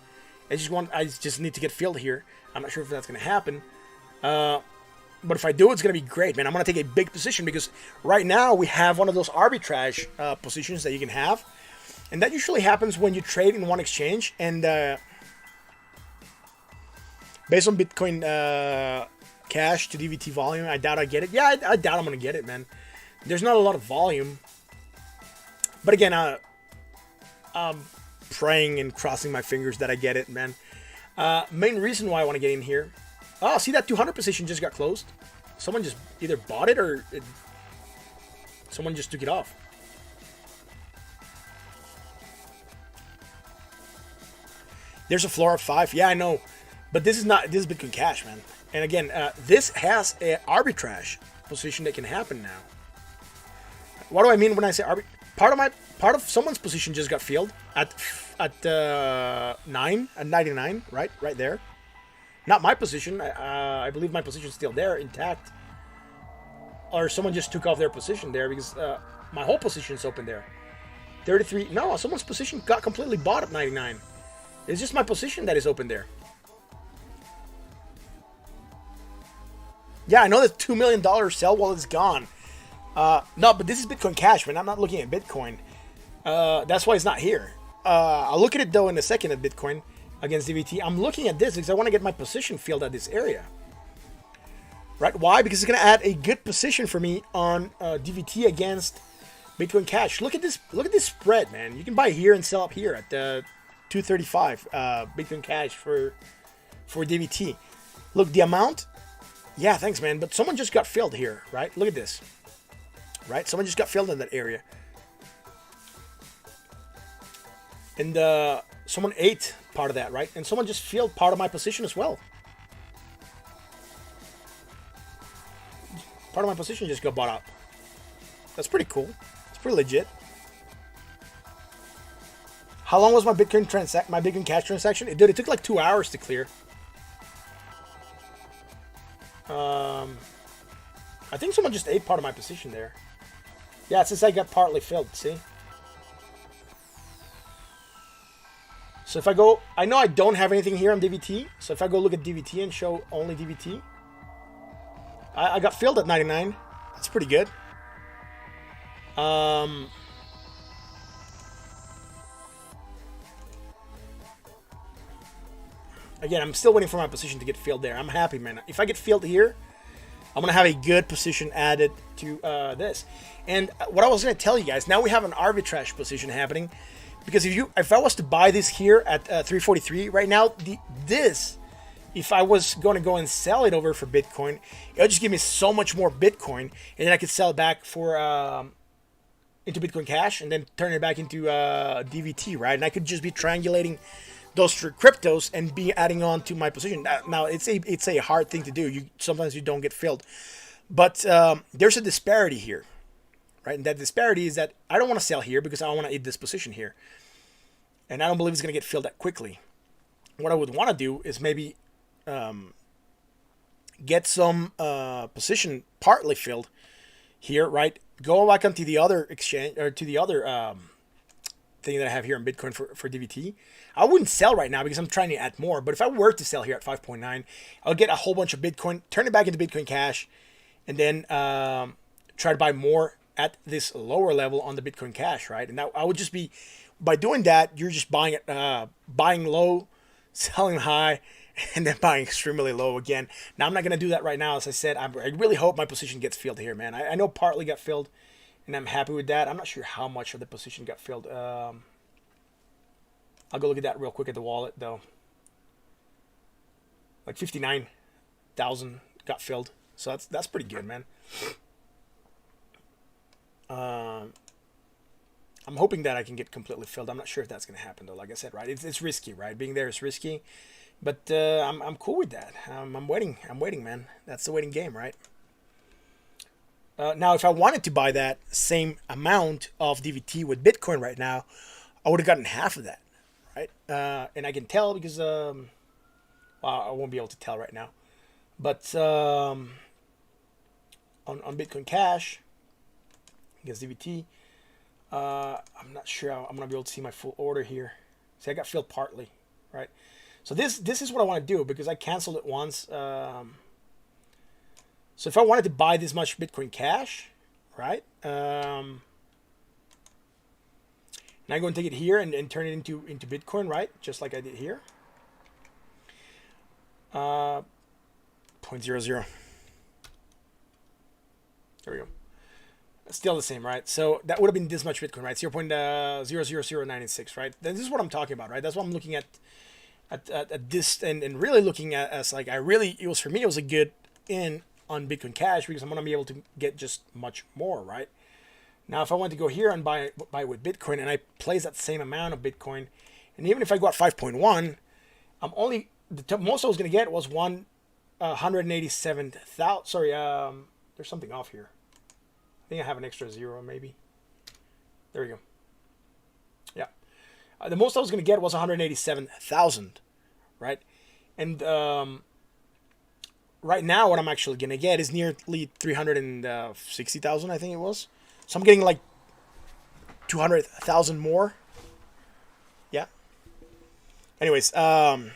I just need to get filled here. I'm not sure if that's going to happen. But if I do, it's going to be great, man. I'm going to take a big position because right now we have one of those arbitrage positions that you can have. And that usually happens when you trade in one exchange. And based on Bitcoin Cash to DVT volume, I doubt I get it. Yeah, I doubt I'm going to get it, man. There's not a lot of volume. But again, I'm praying and crossing my fingers that I get it, man. Main reason why I want to get in here. Oh, see that 200 position just got closed? Someone just either bought it or someone just took it off. There's a floor of 5. Yeah, I know. But this is Bitcoin Cash, man. And again, this has an arbitrage position that can happen now. What do I mean when I say arbitrage? Part of someone's position just got filled at 99, right there. Not my position. I believe my position is still there, intact. Or someone just took off their position there because my whole position is open there. 33. No, someone's position got completely bought at 99. It's just my position that is open there. Yeah, I know that $2 million sell while it's gone. No, but this is Bitcoin Cash, man. I'm not looking at Bitcoin. That's why it's not here. I'll look at it, though, in a second at Bitcoin against DVT. I'm looking at this because I want to get my position filled at this area. Right? Why? Because it's going to add a good position for me on DVT against Bitcoin Cash. Look at this spread, man. You can buy here and sell up here at 235 Bitcoin Cash for DVT. Look, the amount. Yeah, thanks, man. But someone just got filled here, right? Look at this. Right? Someone just got filled in that area. And someone ate part of that, right? And someone just filled part of my position as well. Part of my position just got bought up. That's pretty cool. It's pretty legit. How long was my Bitcoin Cash transaction? It took like 2 hours to clear. I think someone just ate part of my position there. Yeah, since I got partly filled, see? So if I go, I know I don't have anything here on DVT. So if I go look at DVT and show only DVT, I got filled at 99. That's pretty good. Again, I'm still waiting for my position to get filled there. I'm happy, man. If I get filled here, I'm going to have a good position added to this. And what I was going to tell you guys, now we have an arbitrage position happening. Because if I was to buy this here at 343 right now, if I was going to go and sell it over for Bitcoin, it would just give me so much more Bitcoin, and then I could sell it back for into Bitcoin Cash, and then turn it back into DVT, right? And I could just be triangulating those three cryptos and be adding on to my position. Now it's a hard thing to do. Sometimes you don't get filled, but there's a disparity here, right? And that disparity is that I don't want to sell here because I want to eat this position here, and I don't believe it's going to get filled that quickly. What I would want to do is maybe get some position partly filled here, right? Go back onto the other exchange, or to the other thing that I have here in Bitcoin for DVT. I wouldn't sell right now because I'm trying to add more, but if I were to sell here at 5.9, I'll get a whole bunch of Bitcoin, turn it back into Bitcoin Cash, and then try to buy more at this lower level on the Bitcoin Cash, right? And that I would just be, by doing that, you're just buying low, selling high, and then buying extremely low again. Now, I'm not going to do that right now. As I said, I really hope my position gets filled here, man. I know partly got filled, and I'm happy with that. I'm not sure how much of the position got filled. I'll go look at that real quick at the wallet, though. Like 59,000 got filled. So that's pretty good, man. I'm hoping that I can get completely filled. I'm not sure if that's going to happen, though. Like I said, right? It's risky, right? Being there is risky. But I'm cool with that. I'm waiting. I'm waiting, man. That's the waiting game, right? Now, if I wanted to buy that same amount of DVT with Bitcoin right now, I would have gotten half of that, right? And I can tell because, well, I won't be able to tell right now. But on Bitcoin Cash against DVT, I'm not sure I'm going to be able to see my full order here. See, I got filled partly, right? So this is what I want to do because I canceled it once. So if I wanted to buy this much Bitcoin Cash, right? And I go and take it here and turn it into Bitcoin, right? Just like I did here. 0.00. There we go. Still the same, right? So that would have been this much Bitcoin, right? 0.000996, right? This is what I'm talking about, right? That's what I'm looking at this and really looking at as like it was a good in on Bitcoin Cash because I'm gonna be able to get just much more, right? Now if I want to go here and buy with Bitcoin and I place that same amount of Bitcoin, and even if I go at 5.1, I'm only the most I was gonna get was 187,000. Sorry, there's something off here. I think I have an extra zero maybe. There we go. Yeah. The most I was going to get was 187,000, right? And right now what I'm actually going to get is nearly 360,000, I think it was. So I'm getting like 200,000 more. Yeah. Anyways, look,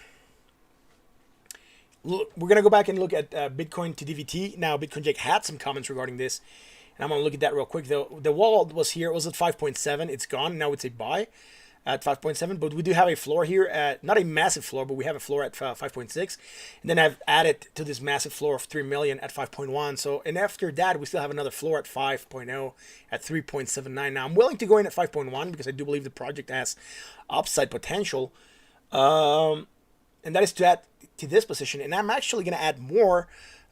we're going to go back and look at Bitcoin to DVT. Now, Bitcoin Jake had some comments regarding this. And I'm going to look at that real quick. The wall was here. It was at 5.7. It's gone. Now it's a buy. at 5.7, but we do have a floor here at, not a massive floor, but we have a floor at 5.6, and then I've added to this massive floor of 3 million at 5.1. So, and after that, we still have another floor at 5.0 at 3.79. Now, I'm willing to go in at 5.1 because I do believe the project has upside potential, and that is to add to this position. And I'm actually going to add more.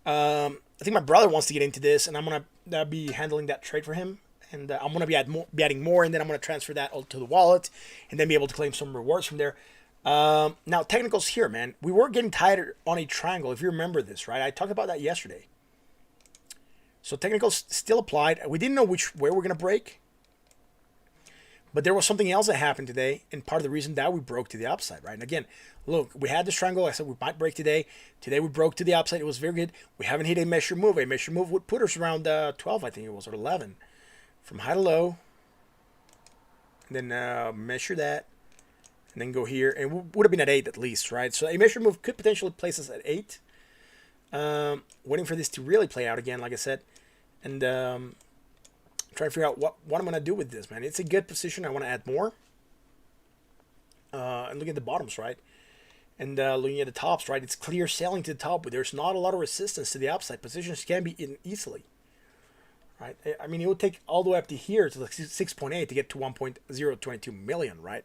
I think my brother wants to get into this, and I'm going to be handling that trade for him. And I'm going to be adding more, and then I'm going to transfer that all to the wallet, and then be able to claim some rewards from there. Now, technicals here, man. We were getting tighter on a triangle, if you remember this, right? I talked about that yesterday. So technicals still applied. We didn't know where we're going to break. But there was something else that happened today, and part of the reason that we broke to the upside, right? And again, look, we had this triangle. I said we might break today. Today we broke to the upside. It was very good. We haven't hit a measure move. A measure move would put us around 12, I think it was, or 11. From high to low, and then measure that, and then go here, and we would have been at 8 at least, right? So a measure move could potentially place us at 8. Waiting for this to really play out again, like I said, and trying to figure out what I'm going to do with this, man. It's a good position. I want to add more. And look at the bottoms, right? And looking at the tops, right? It's clear sailing to the top, but there's not a lot of resistance to the upside. Positions can be in easily. Right, I mean, it would take all the way up to here to like 6.8 to get to 1.022 million, right?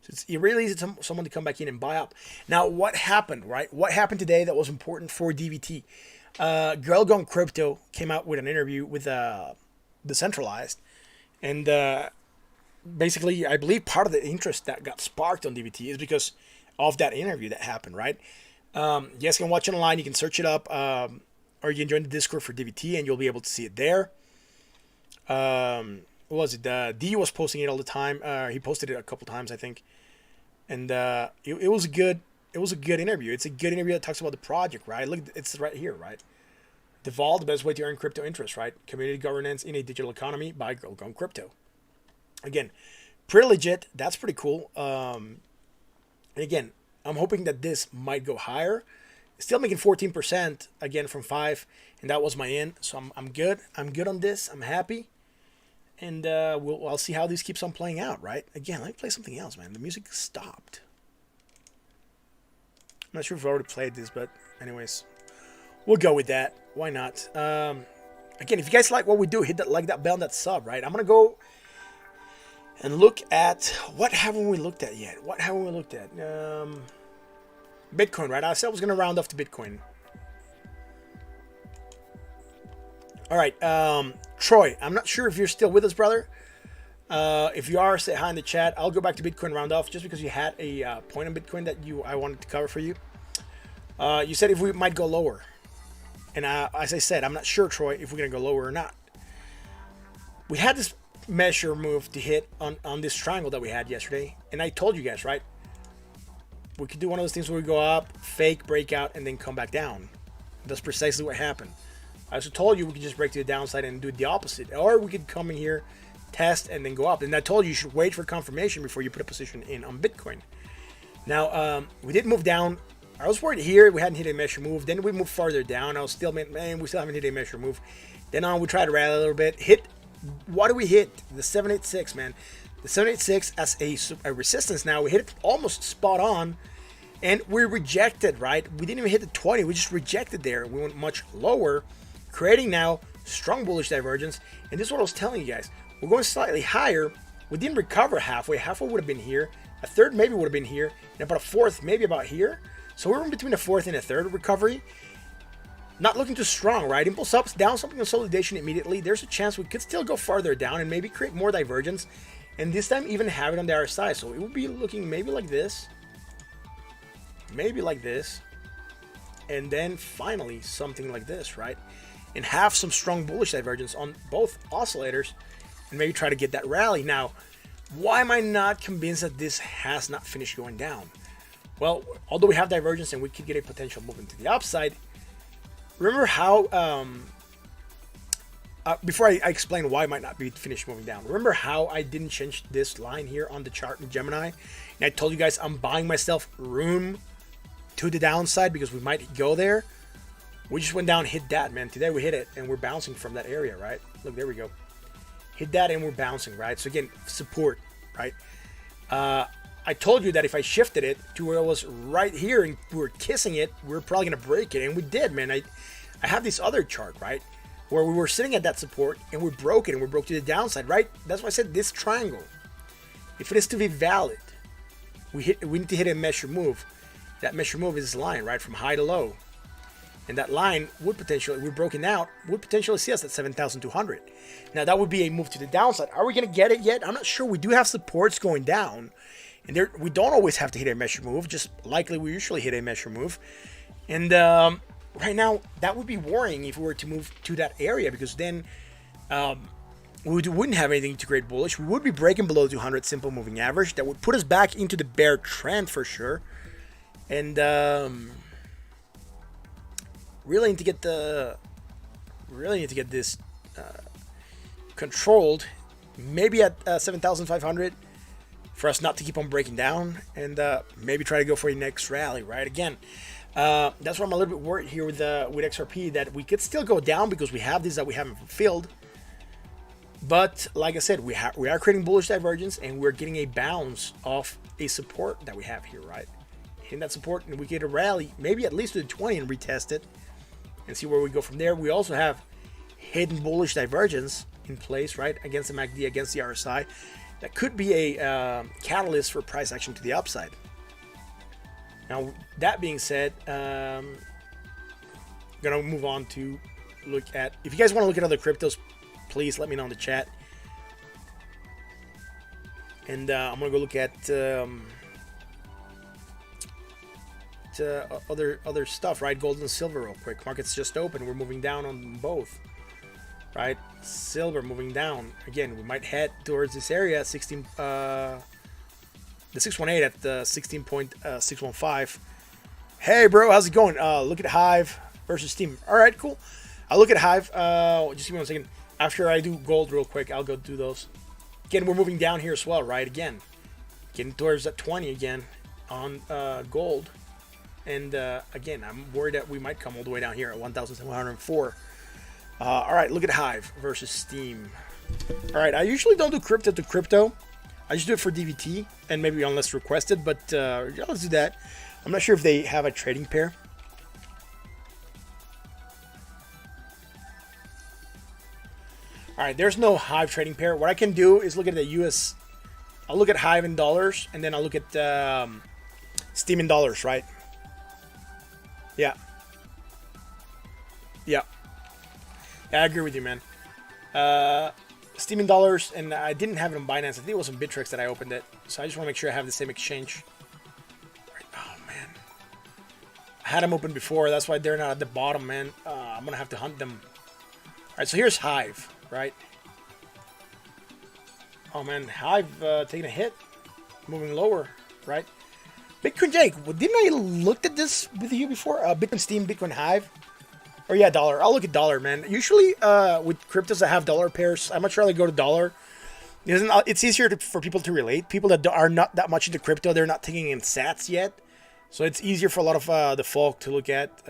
So it's really easy for someone to come back in and buy up. Now, what happened, right? What happened today that was important for DVT? Girl Gone Crypto came out with an interview with Decentralized, and basically, I believe part of the interest that got sparked on DVT is because of that interview that happened, right? You guys can watch it online. You can search it up, or you can join the Discord for DVT, and you'll be able to see it there. What was it? D was posting it all the time. He posted it a couple times, I think, and it was a good interview. It's a good interview that talks about the project, right? Look, it's right here, right? Devolve, the best way to earn crypto interest, right? Community governance in a digital economy by Girl Gone Crypto. Again, pretty legit. That's pretty cool. And again, I'm hoping that this might go higher. Still making 14% again from 5, and that was my in. So I'm good. I'm good on this. I'm happy. And I'll see how this keeps on playing out, right? Again, let me play something else, man. The music stopped. I'm not sure if I've already played this, but anyways, we'll go with that. Why not? Again, if you guys like what we do, hit that bell and that sub, right? I'm going to go and look at, what haven't we looked at yet? What haven't we looked at? Bitcoin, right? I said I was going to round off to Bitcoin. All right, Troy, I'm not sure if you're still with us, brother. If you are, say hi in the chat. I'll go back to Bitcoin round off just because you had a point on Bitcoin that I wanted to cover for you. You said if we might go lower. And as I said, I'm not sure, Troy, if we're going to go lower or not. We had this measure move to hit on this triangle that we had yesterday. And I told you guys, right? We could do one of those things where we go up, fake, breakout, and then come back down. That's precisely what happened. I also told you we could just break to the downside and do the opposite. Or we could come in here, test, and then go up. And I told you should wait for confirmation before you put a position in on Bitcoin. Now, we did move down. I was worried here we hadn't hit a measure move. Then we moved farther down. I was still, man, we still haven't hit a measure move. Then on, we tried to rally a little bit. What do we hit? The 786, man. The 786 as a resistance now. We hit it almost spot on. And we rejected, right? We didn't even hit the 20. We just rejected there. We went much lower, creating now strong bullish divergence. And this is what I was telling you guys. We're going slightly higher. We didn't recover halfway. Halfway would have been here. A third maybe would have been here. And about a fourth maybe about here. So we're in between a fourth and a third recovery. Not looking too strong, right? Impulse ups, down something consolidation immediately. There's a chance we could still go farther down and maybe create more divergence. And this time even have it on the other side. So it would be looking maybe like this. Maybe like this. And then finally something like this, right? And have some strong bullish divergence on both oscillators. And maybe try to get that rally. Now, why am I not convinced that this has not finished going down? Well, although we have divergence and we could get a potential movement to the upside, remember how, before I explain why it might not be finished moving down, remember how I didn't change this line here on the chart in Gemini? And I told you guys I'm buying myself room to the downside because we might go there. We just went down, hit that, man. Today we hit it and we're bouncing from that area, right? Look, there we go. Hit that and we're bouncing, right? So again, support, right? I told you that if I shifted it to where it was right here and we were kissing it, we were probably going to break it. And we did, man. I have this other chart, right? Where we were sitting at that support and we broke it and we broke to the downside, right? That's why I said this triangle, if it is to be valid, we need to hit a measure move. That measure move is this line, right? From high to low. And that line would potentially, we're broken out, would potentially see us at 7,200. Now that would be a move to the downside. Are we going to get it yet? I'm not sure. We do have supports going down. And there, we don't always have to hit a measure move. Just likely we usually hit a measure move. And right now, that would be worrying if we were to move to that area. Because then we wouldn't have anything to create bullish. We would be breaking below 200 simple moving average. That would put us back into the bear trend for sure. And really need to get this controlled, maybe at 7,500 for us not to keep on breaking down, and maybe try to go for a next rally. Right, again, that's why I'm a little bit worried here with XRP that we could still go down because we have these that we haven't fulfilled. But like I said, we are creating bullish divergence and we're getting a bounce off a support that we have here, right? Hitting that support, and we get a rally, maybe at least to the 20 and retest it and see where we go from there. We also have hidden bullish divergence in place, right, against the MACD, against the RSI. That could be a catalyst for price action to the upside. Now, that being said, I'm gonna move on to look at, if you guys want to look at other cryptos, please let me know in the chat. And I'm gonna go look at other stuff, right? Gold and silver real quick. Market's just open. We're moving down on both, right? Silver moving down again. We might head towards this area, 16 the 618 at the 16.615. Hey bro, how's it going? Look at Hive versus Steam. All right, cool. I'll look at Hive. Just give me 1 second. After I do gold real quick, I'll go do those. Again, we're moving down here as well, right? Again, getting towards that 20 again on gold. And again, I'm worried that we might come all the way down here at 1,704. All right, look at Hive versus Steam. All right, I usually don't do crypto to crypto. I just do it for DVT and maybe unless requested, but yeah, let's do that. I'm not sure if they have a trading pair. All right, there's no Hive trading pair. What I can do is look at the US. I'll look at Hive in dollars, and then I'll look at Steam in dollars, right? Yeah. Yeah. Yeah, I agree with you, man. Steam in dollars, and I didn't have it on Binance. I think it was on Bittrex that I opened it. So I just want to make sure I have the same exchange. Right. Oh, man. I had them open before. That's why they're not at the bottom, man. I'm going to have to hunt them. All right, so here's Hive, right? Oh, man. Hive taking a hit. Moving lower, right? Bitcoin Jake, didn't I look at this with you before? Bitcoin Steam, Bitcoin Hive? Or yeah, dollar. I'll look at dollar, man. Usually with cryptos that have dollar pairs, I much rather go to dollar. It's easier for people to relate. People that are not that much into crypto, they're not taking in sats yet. So it's easier for a lot of the folk to look at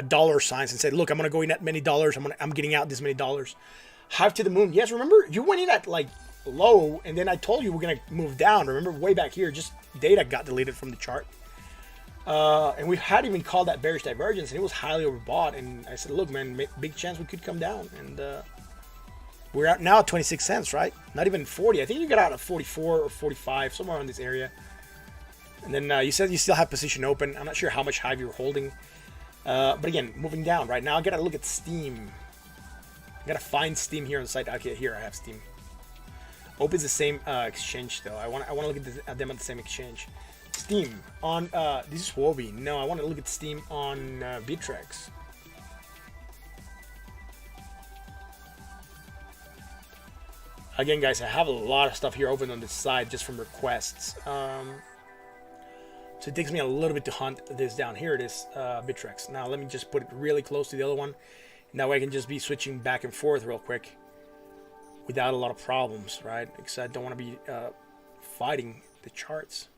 dollar signs and say, look, I'm going to go in at many dollars. I'm getting out this many dollars. Hive to the moon. Yes, remember? You went in at like low, and then I told you we're going to move down. Remember, way back here, just data got deleted from the chart. And we had even called that bearish divergence, and it was highly overbought. And I said, look, man, big chance we could come down. And we're out now at 26 cents, right? Not even 40. I think you got out at 44 or 45, somewhere in this area. And then you said you still have position open. I'm not sure how much Hive you're holding. But again, moving down right now. I got to look at Steam. I got to find Steam here on the site. Okay, here I have Steam. Open's the same exchange, though. I want to look at them on the same exchange. Steam on this is Huobi. No, I want to look at Steam on Bittrex. Again, guys, I have a lot of stuff here open on this side just from requests. So it takes me a little bit to hunt this down. Here it is, Bittrex. Now let me just put it really close to the other one. And that way I can just be switching back and forth real quick without a lot of problems, right? Because I don't want to be fighting the charts.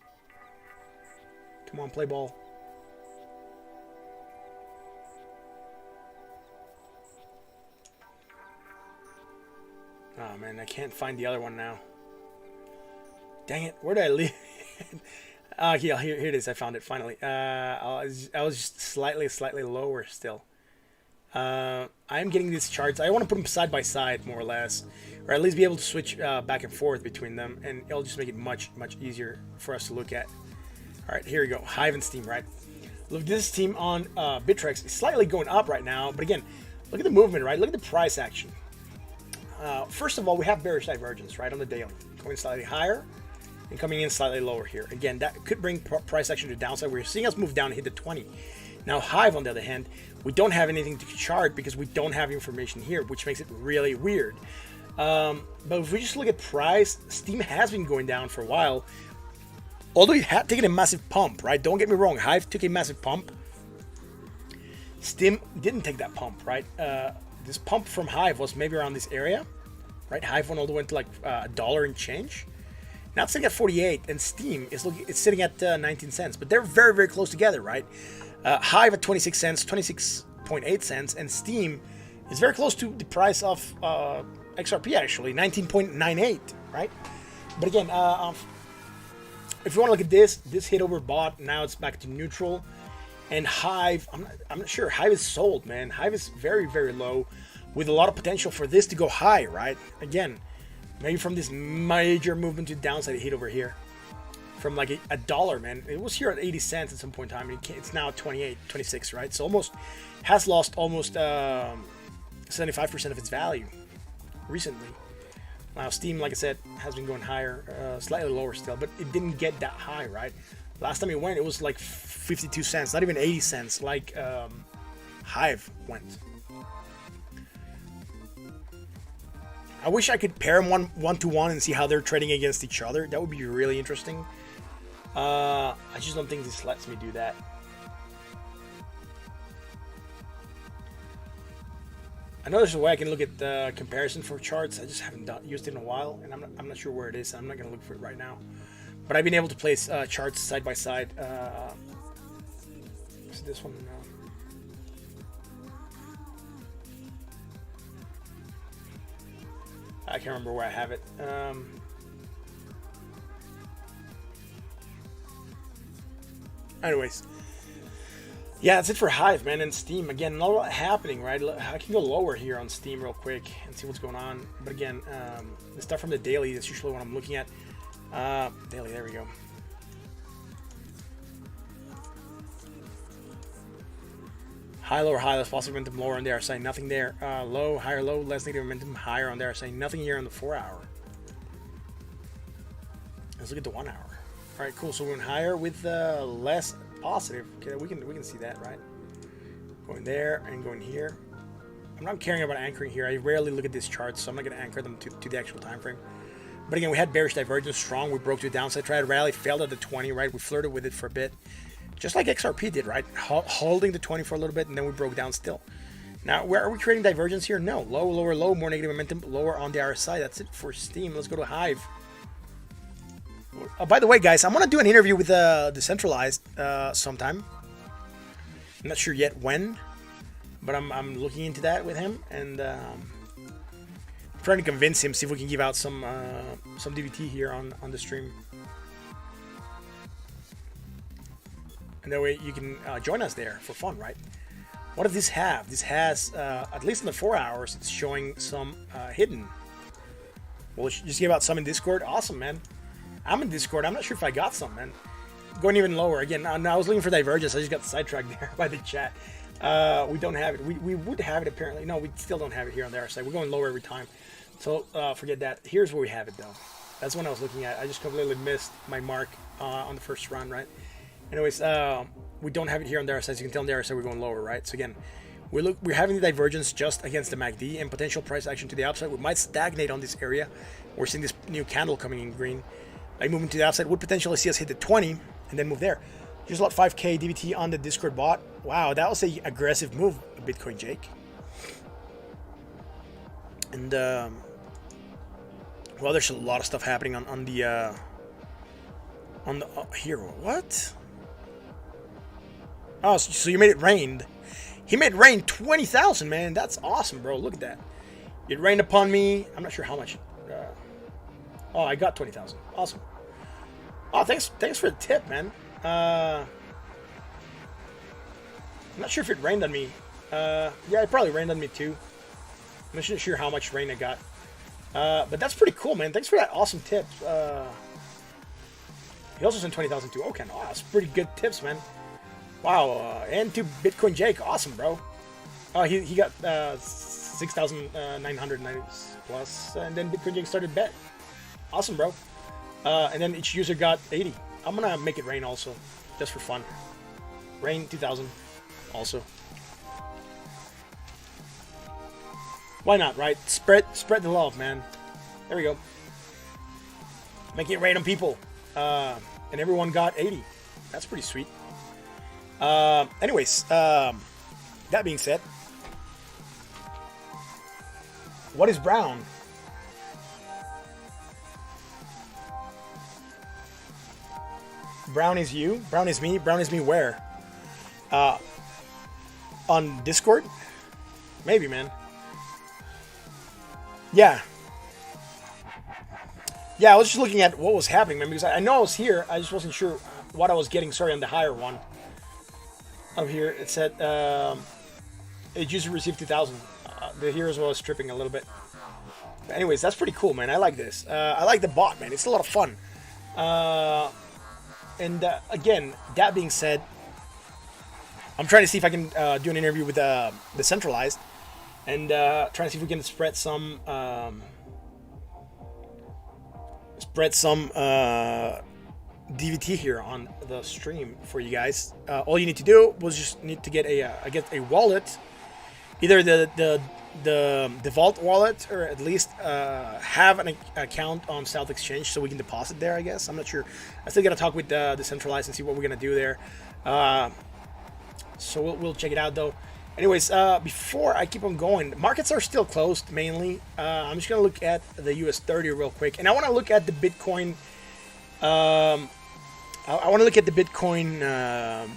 Come on, play ball. Oh man, I can't find the other one now. Dang it, where did I leave? Yeah, here it is. I found it finally. I was just slightly lower still. I'm getting these charts. I want to put them side by side, more or less, or at least be able to switch back and forth between them, and it'll just make it much easier for us to look at. All right, here we go. Hive and Steam, right? Look, this team on Bittrex is slightly going up right now, but again, look at the movement, right? Look at the price action. First of all, we have bearish divergence, right, on the daily, going slightly higher and coming in slightly lower here. Again, that could bring price action to the downside. We're seeing us move down and hit the 20. Now, Hive, on the other hand, we don't have anything to chart because we don't have information here, which makes it really weird. But if we just look at price, Steam has been going down for a while, although it had taken a massive pump, right? Don't get me wrong, Hive took a massive pump. Steam didn't take that pump, right? This pump from Hive was maybe around this area, right? Hive went all the way to like $1 and change. Now it's sitting at 48, and Steam is it's sitting at 19 cents, but they're very close together, right? Hive at 26 cents, 26.8 cents, and Steam is very close to the price of XRP, actually, 19.98, right? But again, if you want to look at this hit over bought, now it's back to neutral. And Hive, I'm not sure. Hive is sold, man. Hive is very low, with a lot of potential for this to go high, right? Again, maybe from this major movement to the downside, it hit over here. From like a dollar, man. It was here at 80 cents at some point in time. It's now at 28, 26, right? So almost has lost almost 75% of its value recently. Now Steam, like I said, has been going higher, slightly lower still, but it didn't get that high, right? Last time it went, it was like 52 cents, not even 80 cents, like Hive went. I wish I could pair them one to one and see how they're trading against each other. That would be really interesting. I just don't think this lets me do that. I know there's a way I can look at the comparison for charts. I just haven't used it in a while, and I'm not sure where it is. I'm not going to look for it right now. But I've been able to place charts side by side. Is this one? I can't remember where I have it. Anyways, yeah, that's it for Hive, man, and Steam. Again, not a lot happening, right? I can go lower here on Steam real quick and see what's going on. But again, the stuff from the daily is usually what I'm looking at. Daily, there we go. High, lower, high, less positive momentum, lower on the RSI, nothing there. Low, higher, low, less negative momentum, higher on the RSI, nothing here on the 4 hour. Let's look at the 1 hour. All right, cool. So we're going higher with less positive. Okay, we can see that, right? Going there and going here. I'm not caring about anchoring here. I rarely look at these charts, so I'm not going to anchor them to the actual time frame. But again, we had bearish divergence strong. We broke to the downside, tried to rally, failed at the 20, right? We flirted with it for a bit, just like XRP did, right? Holding the 20 for a little bit, and then we broke down still. Now, where are we creating divergence here? No. Low, lower, low, more negative momentum, lower on the RSI. That's it for Steam. Let's go to Hive. By the way, guys, I'm going to do an interview with Decentralized sometime. I'm not sure yet when, but I'm looking into that with him, and trying to convince him, see if we can give out some DVT here on the stream. And that way you can join us there for fun, right? What does this have? This has, at least in the 4 hours, it's showing some hidden. We'll just give out some in Discord. Awesome, man. I'm in Discord. I'm not sure if I got some, man. Going even lower. Again, I was looking for divergence. I just got sidetracked there by the chat. We don't have it. We would have it, apparently. No, we still don't have it here on their side. We're going lower every time. So forget that. Here's where we have it, though. That's what I was looking at. I just completely missed my mark on the first run, right? Anyways, we don't have it here on their side. As you can tell on their side, we're going lower, right? So again, we're having the divergence just against the MACD and potential price action to the upside. We might stagnate on this area. We're seeing this new candle coming in green. Like moving to the outside would potentially see us hit the 20 and then move there. Here's a lot 5K DVT on the Discord bot. Wow, that was a aggressive move, Bitcoin Jake. And well, there's a lot of stuff happening on the here. What? Oh, so you made it rain. He made it rain 20,000, man. That's awesome, bro. Look at that. It rained upon me. I'm not sure how much. Oh, I got 20,000. Awesome. Oh, thanks for the tip, man. I'm not sure if it rained on me. Yeah, it probably rained on me too. I'm not sure how much rain I got. But that's pretty cool, man. Thanks for that awesome tip. He also sent 20,000 to Okan. Oh, that's pretty good tips, man. Wow. And to Bitcoin Jake. Awesome, bro. Oh, he got 6,990 plus. And then Bitcoin Jake started bet. Awesome, bro. And then each user got 80. I'm going to make it rain also. Just for fun. Rain 2,000 also. Why not, right? Spread the love, man. There we go. Make it rain on people. And everyone got 80. That's pretty sweet. Anyways, that being said, what is brown? Brown is you. Brown is me. Brown is me where? On Discord? Maybe, man. Yeah. Yeah, I was just looking at what was happening, man, because I know I was here. I just wasn't sure what I was getting. Sorry, on the higher one. Up here, it said it user received 2,000. The heroes was tripping a little bit. But anyways, that's pretty cool, man. I like this. I like the bot, man. It's a lot of fun. And again, that being said, I'm trying to see if I can do an interview with the Decentralized, and trying to see if we can spread some DVT here on the stream for you guys. All you need to do was just need to get a wallet, either the Vault wallet, or at least have an account on South Exchange so we can deposit there, I guess. I'm not sure. I still gotta talk with Decentralized and see what we're gonna do there. So we'll check it out though. Anyways, before I keep on going, markets are still closed mainly. I'm just gonna look at the US 30 real quick, and I want to look at the Bitcoin. I want to look at the Bitcoin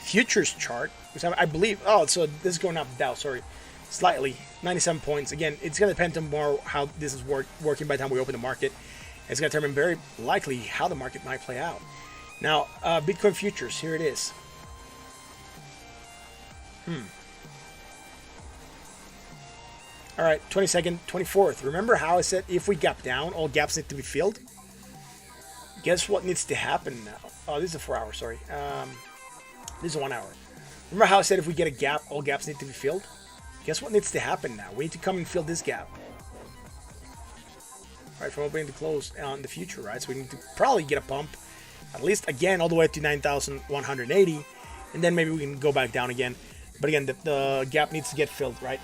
futures chart, because I believe. Oh, so this is going up Dow. Sorry, slightly 97 points. Again, it's gonna depend on more how this is working by the time we open the market. It's gonna determine very likely how the market might play out. Now, Bitcoin futures. Here it is. All right, 22nd, 24th. Remember how I said if we gap down, all gaps need to be filled? Guess what needs to happen now? Oh, this is a 4 hour, sorry. This is a 1 hour. Remember how I said if we get a gap, all gaps need to be filled? Guess what needs to happen now? We need to come and fill this gap. All right, from opening to close on the future, right? So we need to probably get a pump, at least again, all the way to 9,180, and then maybe we can go back down again. But again, the gap needs to get filled, right?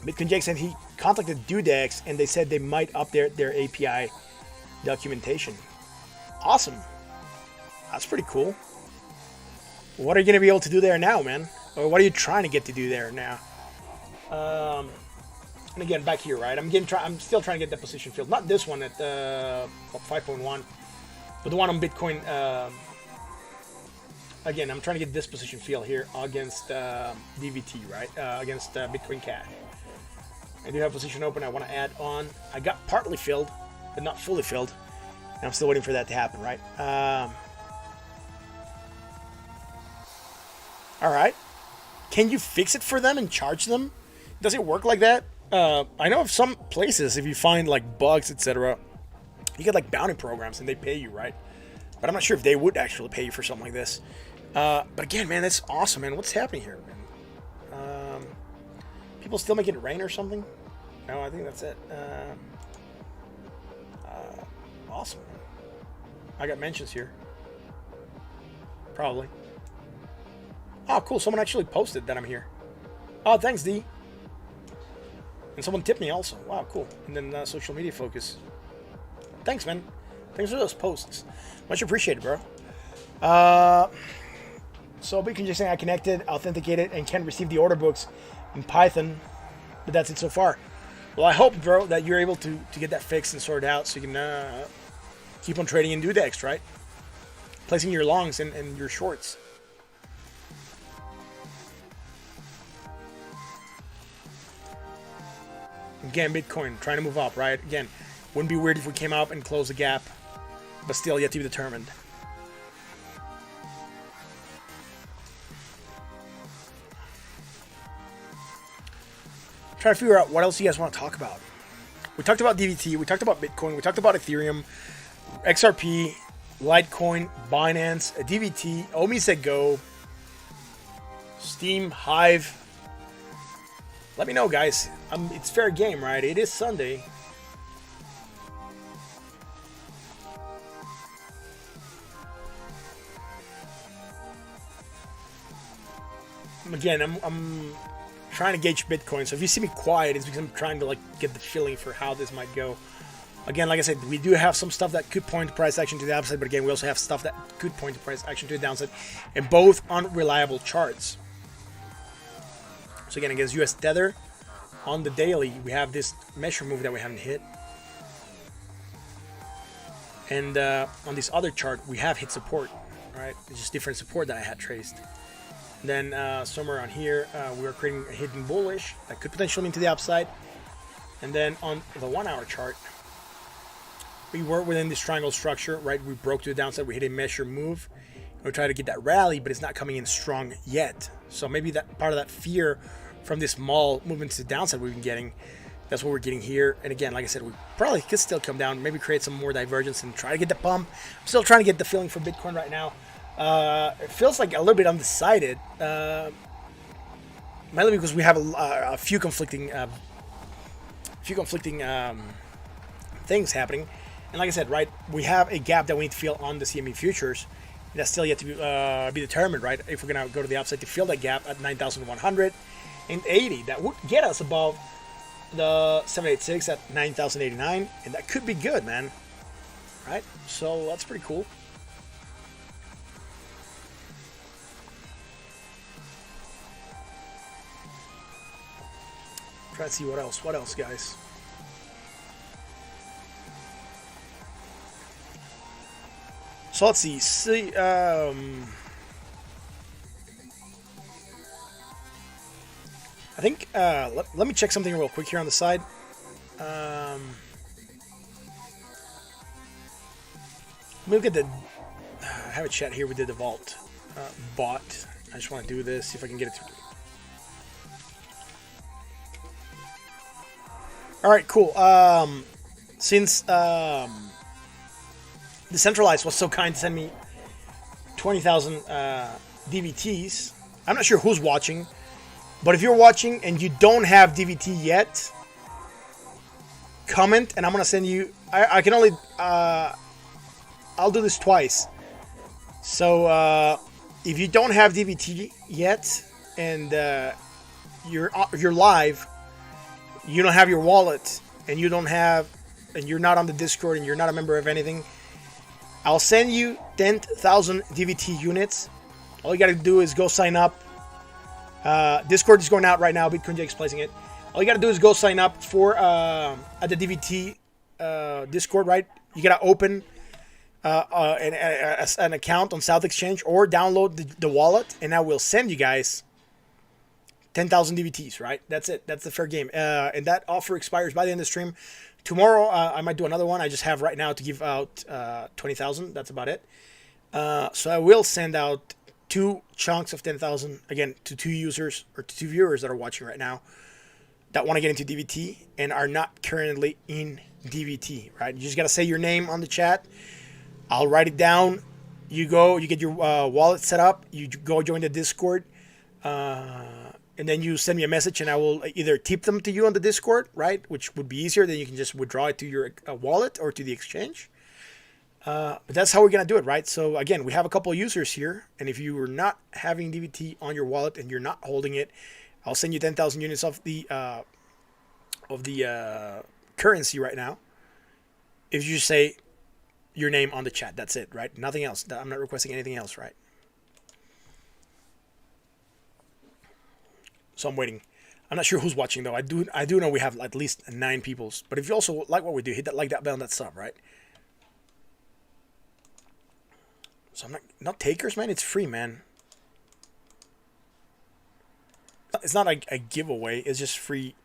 Bitcoin Jake said he contacted Dudex and they said they might update their API documentation. Awesome. That's pretty cool. What are you going to be able to do there now, man? Or what are you trying to get to do there now? And again, back here, right? I'm still trying to get that position filled. Not this one at 5.1, but the one on Bitcoin. Again, I'm trying to get this position filled here against DVT, right? Against Bitcoin Cash. I do have a position open I want to add on. I got partly filled, but not fully filled. And I'm still waiting for that to happen, right? All right. Can you fix it for them and charge them? Does it work like that? I know of some places, if you find like bugs, etc., you get like bounty programs and they pay you, right? But I'm not sure if they would actually pay you for something like this. But again, man, that's awesome, man. What's happening here, man? People still making it rain or something? No, I think that's it. Awesome. I got mentions here. Probably. Oh, cool. Someone actually posted that I'm here. Oh, thanks, D. And someone tipped me also. Wow, cool. And then social media focus. Thanks, man. Thanks for those posts. Much appreciated, bro. So Bitcoin just saying I connected, authenticated, and can receive the order books in Python. But that's it so far. Well, I hope, bro, that you're able to get that fixed and sorted out so you can keep on trading in Dudex, right? Placing your longs and your shorts. Again, Bitcoin trying to move up, right? Again, Wouldn't be weird if we came out and closed the gap, but still yet to be determined. Trying to figure out what else you guys want to talk about. We talked about DVT, we talked about Bitcoin, we talked about Ethereum, XRP, Litecoin, Binance, DVT, Omi said go, Steam, Hive. Let me know, guys. It's fair game, right? It is Sunday. Again, I'm trying to gauge Bitcoin. So if you see me quiet, it's because I'm trying to get the feeling for how this might go. Again, like I said, we do have some stuff that could point to price action to the upside, but again, we also have stuff that could point to price action to the downside, and both unreliable charts. So again, against US Tether, on the daily, we have this measure move that we haven't hit. And on this other chart, we have hit support, right? It's just different support that I had traced. And then somewhere on here, we are creating a hidden bullish that could potentially mean to the upside. And then on the 1 hour chart, we were within this triangle structure, right? We broke to the downside, we hit a measure move. We try to get that rally, but it's not coming in strong yet. So maybe that part of that fear from this small movement to the downside we've been getting, that's what we're getting here. And again, like I said, we probably could still come down, maybe create some more divergence and try to get the pump. I'm still trying to get the feeling for Bitcoin right now. It feels like a little bit undecided, mainly because we have a few conflicting things happening. And like I said, right, we have a gap that we need to fill on the CME futures. That's still yet to be determined, right? If we're gonna go to the upside to fill that gap at 9,180, that would get us above the 786 at 9,089, and that could be good, man. Right? So that's pretty cool. Try to see what else. What else, guys? So let's see. I think let me check something real quick here on the side. Let me look at the. I have a chat here. We did the vault bot. I just want to do this. See if I can get it. All right, cool. Since Decentralized was so kind to send me 20,000 DVTs. I'm not sure who's watching, but if you're watching and you don't have DVT yet, comment and I'm gonna send you. I can only I'll do this twice. So if you don't have DVT yet and you're live, you don't have your wallet, and you're not on the Discord, and you're not a member of anything, I'll send you 10,000 DVT units. All you got to do is go sign up. Discord is going out right now. Bitcoin Jake's placing it. All you got to do is go sign up for at the DVT Discord, right? You got to open an account on South Exchange or download the wallet, and I will send you guys 10,000 DVTs, right? That's it. That's the fair game. And that offer expires by the end of the stream. Tomorrow, I might do another one. I just have right now to give out 20,000. That's about it. So I will send out 2 chunks of 10,000, again, to 2 users or to 2 viewers that are watching right now that want to get into DVT and are not currently in DVT, right? You just got to say your name on the chat. I'll write it down. You get your wallet set up. You go join the Discord. And then you send me a message and I will either tip them to you on the Discord, right? Which would be easier. Then you can just withdraw it to your wallet or to the exchange. But that's how we're going to do it, right? So again, we have a couple of users here. And if you are not having DVT on your wallet and you're not holding it, I'll send you 10,000 units of the currency right now. If you just say your name on the chat, that's it, right? Nothing else. I'm not requesting anything else, right? So I'm waiting. I'm not sure who's watching though. I do know we have at least 9 people. But if you also like what we do, hit that like, that bell, and that sub, right? So I'm not takers, man. It's free, man. It's not like a giveaway. It's just free.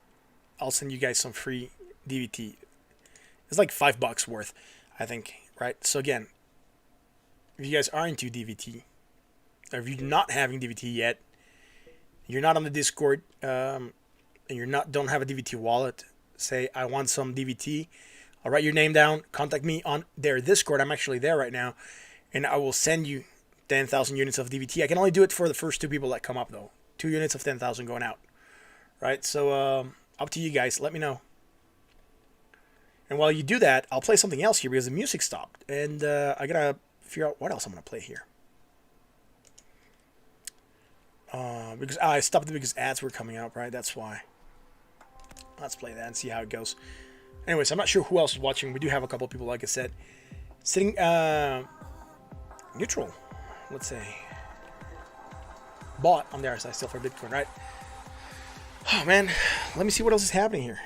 I'll send you guys some free DVT. It's like $5 worth, I think, right? So again, if you guys are into DVT, or if you're not having DVT yet, you're not on the Discord, and don't have a DVT wallet, say I want some DVT, I'll write your name down, contact me on their Discord. I'm actually there right now, and I will send you 10,000 units of DVT. I can only do it for the first 2 people that come up though. 2 units of 10,000 going out, right? So up to you guys. Let me know. And while you do that, I'll play something else here because the music stopped, and I gotta figure out what else I'm gonna play here. Because I stopped it because ads were coming up, right? That's why. Let's play that and see how it goes. Anyways, I'm not sure who else is watching. We do have a couple of people, like I said, sitting neutral. Let's say bought on the RSI still for Bitcoin, right? Oh man, let me see what else is happening here.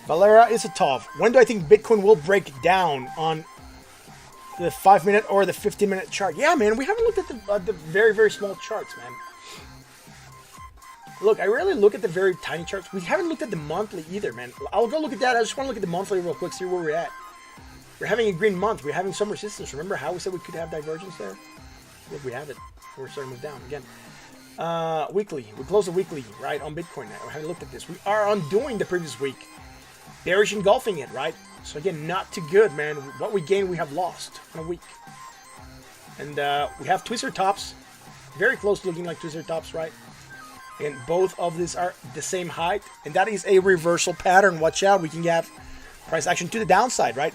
Valera Isatov, when do I think Bitcoin will break down on the 5-minute or the 15-minute chart? Yeah, man, we haven't looked at the very, very small charts, man. Look, I rarely look at the very tiny charts. We haven't looked at the monthly either, man. I'll go look at that. I just want to look at the monthly real quick, see where we're at. We're having a green month. We're having some resistance. Remember how we said we could have divergence there? Look, we have it. We're starting to move down again. Weekly. We closed the weekly, right, on Bitcoin now. We haven't looked at this. We are undoing the previous week. Bearish engulfing it, right? So again, not too good, man. What we gained, we have lost in a week. And we have twister tops. Very close to looking like twister tops, right? And both of these are the same height. And that is a reversal pattern. Watch out. We can get price action to the downside, right?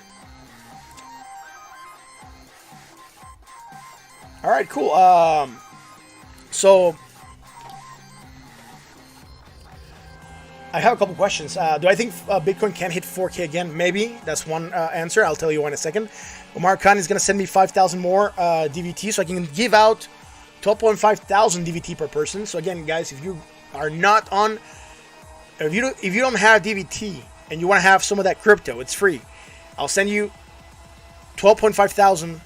All right, cool. So I have a couple questions. Do I think Bitcoin can hit 4K again? Maybe. That's one answer. I'll tell you in a second. Omar Khan is going to send me 5,000 more DVT so I can give out 12,500 DVT per person. So again, guys, if you are not on, if you don't have DVT and you want to have some of that crypto, it's free. I'll send you 12,500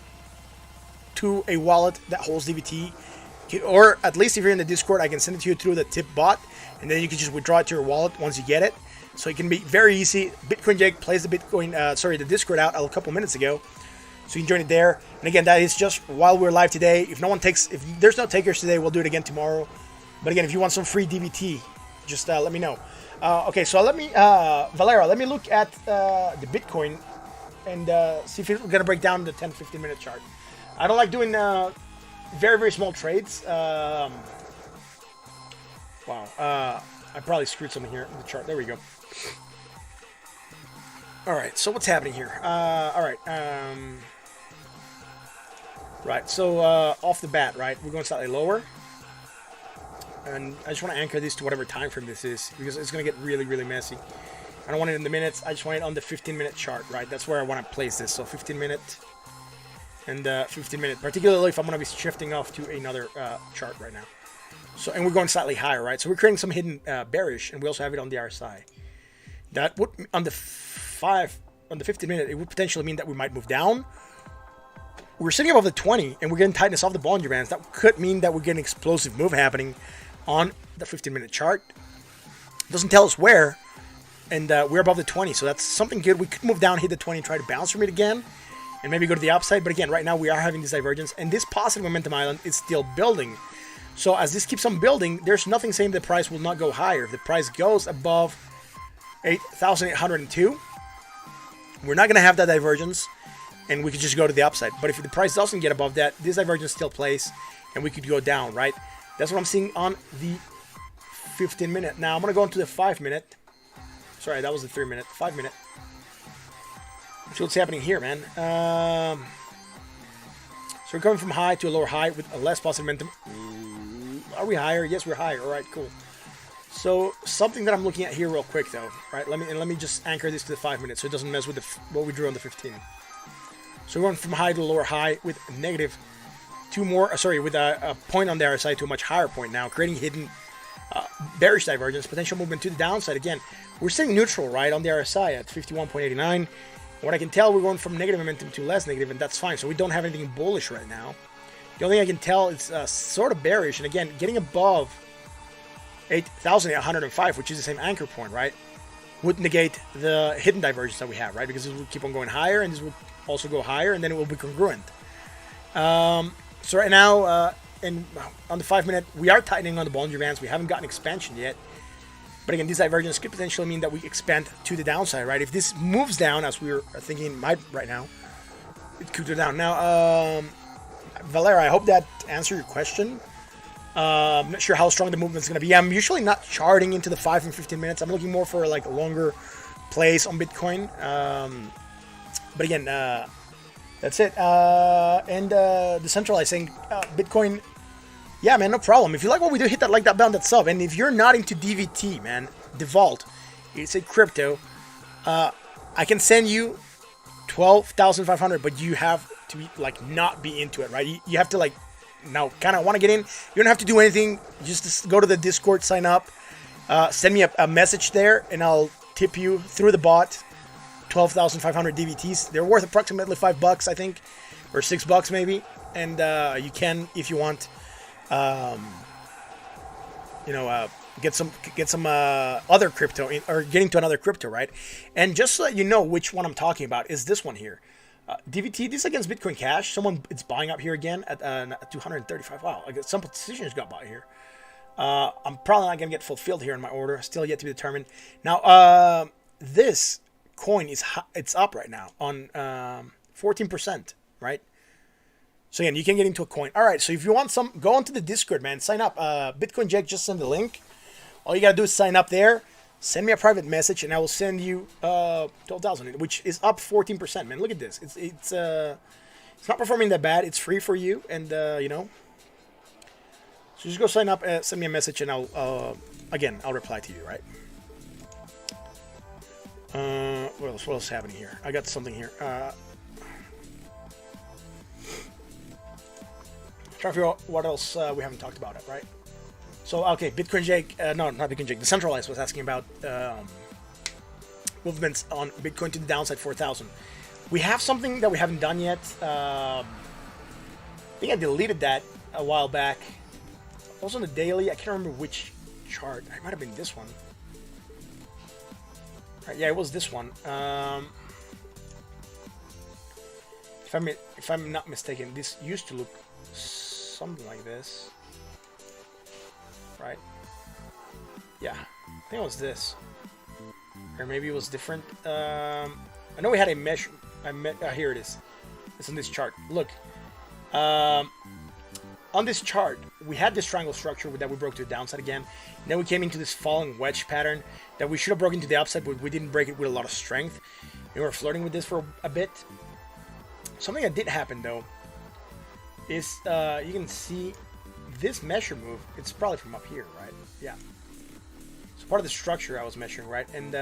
to a wallet that holds DVT. Or at least if you're in the Discord, I can send it to you through the tip bot. And then you can just withdraw it to your wallet once you get it. So it can be very easy. Bitcoin Jake plays the the Discord out a couple minutes ago. So you can join it there. And again, that is just while we're live today. If there's no takers today, we'll do it again tomorrow. But again, if you want some free DVT, just let me know. Okay, so Valera, let me look at the Bitcoin and see if we're going to break down the 10-15 minute chart. I don't like doing very, very small trades. Wow, I probably screwed something here in the chart. There we go. All right, so what's happening here? All right, right. So off the bat, right, we're going slightly lower, and I just want to anchor this to whatever time frame this is because it's going to get really, really messy. I don't want it in the minutes. I just want it on the 15-minute chart, right? That's where I want to place this. So 15-minute and 15-minute, particularly if I'm going to be shifting off to another chart right now. So, and we're going slightly higher, right? So we're creating some hidden bearish, and we also have it on the RSI. That would, on the 15-minute, it would potentially mean that we might move down. We're sitting above the 20, and we're getting tightness off the Bollinger Bands. That could mean that we're getting an explosive move happening on the 15-minute chart. It doesn't tell us where, and we're above the 20, so that's something good. We could move down, hit the 20, and try to bounce from it again, and maybe go to the upside. But again, right now we are having this divergence, and this positive momentum island is still building. So as this keeps on building, there's nothing saying the price will not go higher. If the price goes above 8,802, we're not going to have that divergence, and we could just go to the upside. But if the price doesn't get above that, this divergence still plays, and we could go down, right? That's what I'm seeing on the 15-minute. Now I'm going to go into the 5-minute. Sorry, that was the 3-minute. 5-minute. So what's happening here, man? So we're coming from high to a lower high with a less positive momentum. Are we higher? Yes, we're higher. All right, cool. So something that I'm looking at here real quick, though, right? Let me just anchor this to the 5 minutes so it doesn't mess with what we drew on the 15. So we're going from high to lower high with negative with a point on the RSI to a much higher point now, creating hidden bearish divergence, potential movement to the downside. Again, we're staying neutral, right, on the RSI at 51.89. What I can tell, we're going from negative momentum to less negative, and that's fine. So we don't have anything bullish right now. The only thing I can tell is sort of bearish, and again, getting above 8,805, which is the same anchor point, right? Would negate the hidden divergence that we have, right? Because this will keep on going higher, and this will also go higher, and then it will be congruent. So right now, on the 5 minute, we are tightening on the Bollinger Bands. We haven't gotten expansion yet. But again, this divergence could potentially mean that we expand to the downside, right? If this moves down, as we are thinking it might right now, it could go down. Now, Valera, I hope that answered your question. I'm not sure how strong the movement is going to be. I'm usually not charting into the 5 and 15 minutes. I'm looking more for like a longer plays on Bitcoin. But again, that's it. And decentralizing Bitcoin. Yeah, man, no problem. If you like what we do, hit that like, that bell, that sub. And if you're not into DVT, man, the Vault, it's a crypto. I can send you 12,500, but you have to be, like, not be into it, right? You have to like now kind of want to get in. You don't have to do anything. Just go to the Discord, sign up, send me a message there, and I'll tip you through the bot 12,500 DVTs. They're worth approximately $5, I think, or $6 maybe. And you can, if you want, get some other crypto or get into another crypto, right? And just so that you know which one I'm talking about is this one here. DVT, this is against Bitcoin Cash. Someone it's buying up here again at 235. Wow, like some positions got bought here. I'm probably not gonna get fulfilled here in my order. Still yet to be determined. Now, this coin it's up right now on 14%, right? So again, you can get into a coin. All right, so if you want some, go onto the Discord, man. Sign up. Bitcoin Jack just sent the link. All you gotta do is sign up there. Send me a private message, and I will send you 12,000, which is up 14%, man. Look at this. It's not performing that bad. It's free for you, and So just go sign up, send me a message, and I'll reply to you, right? What else is happening here? I got something here. Trying to figure out what else we haven't talked about it, right? So, okay, Bitcoin Jake, no, not Bitcoin Jake, Decentralized was asking about movements on Bitcoin to the downside 4,000. We have something that we haven't done yet. I think I deleted that a while back. Also on the daily, I can't remember which chart. It might have been this one. Right, yeah, it was this one. If I'm not mistaken, this used to look something like this, right? Yeah, I think it was this, or maybe it was different. I know we had a mesh. Here it is. It's on this chart. Look, on this chart, we had this triangle structure that we broke to the downside again. And then we came into this falling wedge pattern that we should have broken to the upside, but we didn't break it with a lot of strength. We were flirting with this for a bit. Something that did happen though is you can see this measure move. It's probably from up here, right? Yeah. So part of the structure I was measuring, right? And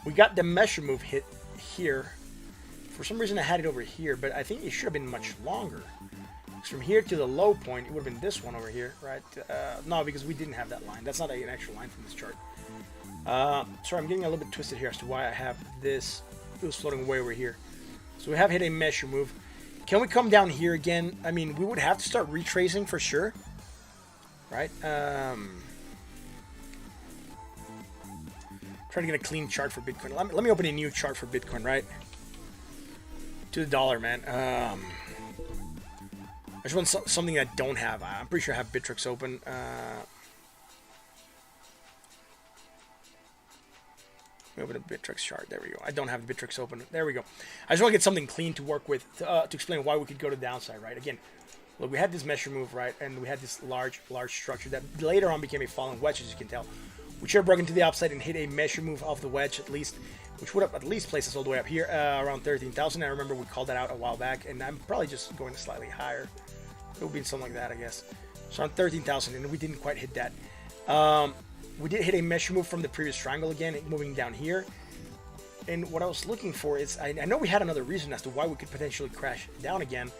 we got the measure move hit here. For some reason I had it over here, but I think it should have been much longer. Because from here to the low point, it would have been this one over here, right? No, because we didn't have that line. That's not an actual line from this chart. Sorry, I'm getting a little bit twisted here as to why I have this. It was floating way over here. So we have hit a measure move. Can we come down here again? I mean, we would have to start retracing for sure, right? Trying to get a clean chart for Bitcoin. Let me open a new chart for Bitcoin, right? To the dollar, man. I just want something I don't have. I'm pretty sure I have Bittrex open. Let me open a Bittrex chart. There we go. I don't have the Bittrex open. There we go. I just want to get something clean to work with to explain why we could go to the downside, right? Again, look, we had this measure move, right? And we had this large structure that later on became a falling wedge, as you can tell. We should have broken to the upside and hit a measure move off the wedge at least, which would have at least placed us all the way up here, around 13,000. I remember we called that out a while back, and I'm probably just going slightly higher. It would be something like that, I guess. So on 13,000, and we didn't quite hit that. We did hit a measure move from the previous triangle again, moving down here. And what I was looking for is, I know we had another reason as to why we could potentially crash down again.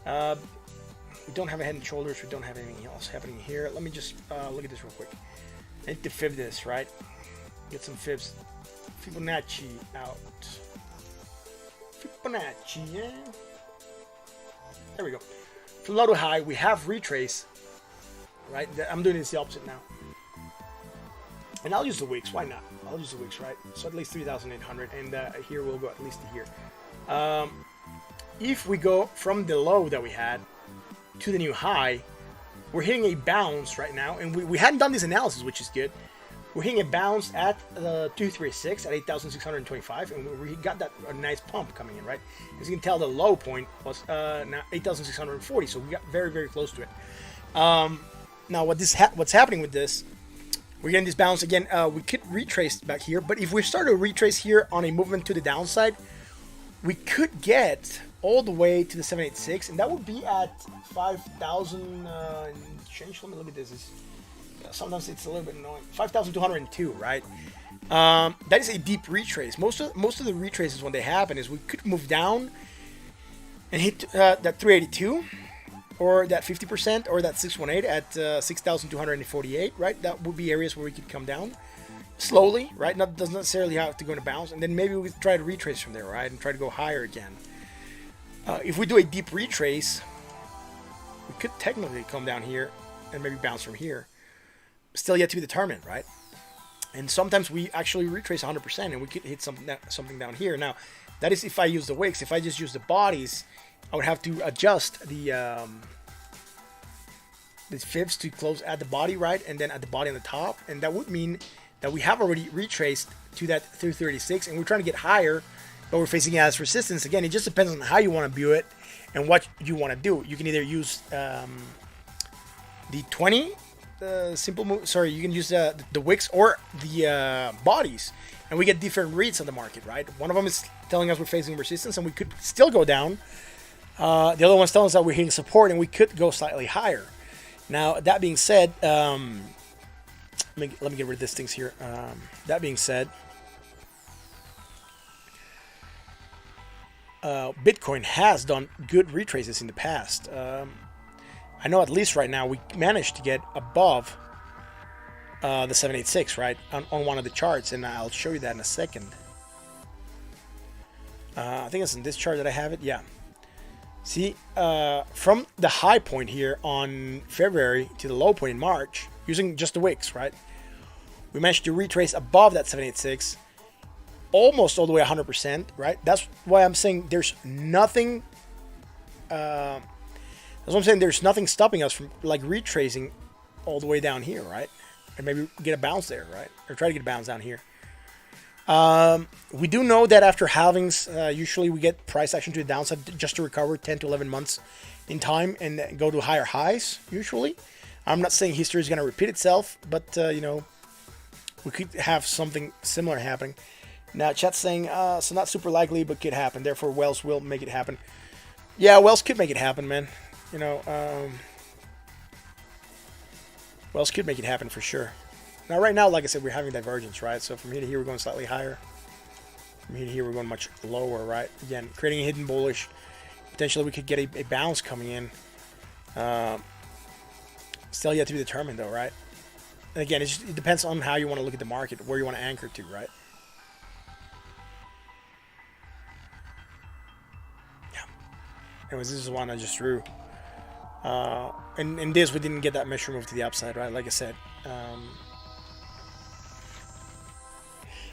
We don't have a head and shoulders. We don't have anything else happening here. Let me just look at this real quick. I need to fib this, right? Get some fibs. Fibonacci out. Fibonacci, yeah. There we go. From low to high, we have retrace. right? I'm doing this the opposite now. And I'll use the wicks. Why not? I'll use the wicks, right? So at least 3,800, and here we'll go at least to here. If we go from the low that we had to the new high, we're hitting a bounce right now, and we hadn't done this analysis, which is good. We're hitting a bounce at 236 at 8,625, and we got that a nice pump coming in, right? As you can tell, the low point was now 8,640, so we got very, very close to it. Now, what's happening with this? We're getting this bounce again. We could retrace back here, but if we start to retrace here on a movement to the downside, we could get all the way to the 786, and that would be at 5,000 change. Let me look at this. Sometimes it's a little bit annoying. 5,202, right? That is a deep retrace. Most of the retraces when they happen is we could move down and hit that 382, or that 50%, or that 618 at 6,248, right? That would be areas where we could come down slowly, right? Doesn't necessarily have to go into bounce, and then maybe we could try to retrace from there, right? And try to go higher again. If we do a deep retrace, we could technically come down here and maybe bounce from here. Still yet to be determined, right? And sometimes we actually retrace 100%, and we could hit something down here. Now, that is if I use the wicks. If I just use the bodies, I would have to adjust the fibs to close at the body, right? And then at the body on the top. And that would mean that we have already retraced to that 336, and we're trying to get higher, but we're facing it as resistance. Again, it just depends on how you want to view it and what you want to do. You can either use the 20 simple move. Sorry, you can use the wicks or the bodies, and we get different reads on the market, right? One of them is telling us we're facing resistance, and we could still go down. The other one's telling us that we're hitting support, and we could go slightly higher. Now, that being said, let me get rid of these things here. That being said, Bitcoin has done good retraces in the past. I know at least right now we managed to get above the 786, right, on one of the charts, and I'll show you that in a second. I think it's in this chart that I have it. Yeah. See, from the high point here on February to the low point in March, using just the wicks, right, we managed to retrace above that 786, almost all the way 100%, right? That's why I'm saying there's nothing. That's what I'm saying. There's nothing stopping us from like retracing all the way down here, right? And maybe get a bounce there, right? Or try to get a bounce down here. We do know that after halvings, usually we get price action to the downside just to recover 10 to 11 months in time and go to higher highs, usually. I'm not saying history is going to repeat itself, but, you know, we could have something similar happening. Now, chat's saying, so not super likely, but could happen. Therefore, Wells will make it happen. Yeah, Wells could make it happen, man. You know, Wells could make it happen for sure. Now, right now, like I said, we're having divergence, right? So from here to here, we're going slightly higher. From here to here, we're going much lower, right? Again, creating a hidden bullish. Potentially, we could get a bounce coming in. Still yet to be determined, though, right? And again, it depends on how you want to look at the market, where you want to anchor to, right? Yeah. Anyways, this is one I just drew. And in this, we didn't get that measure move to the upside, right? Like I said.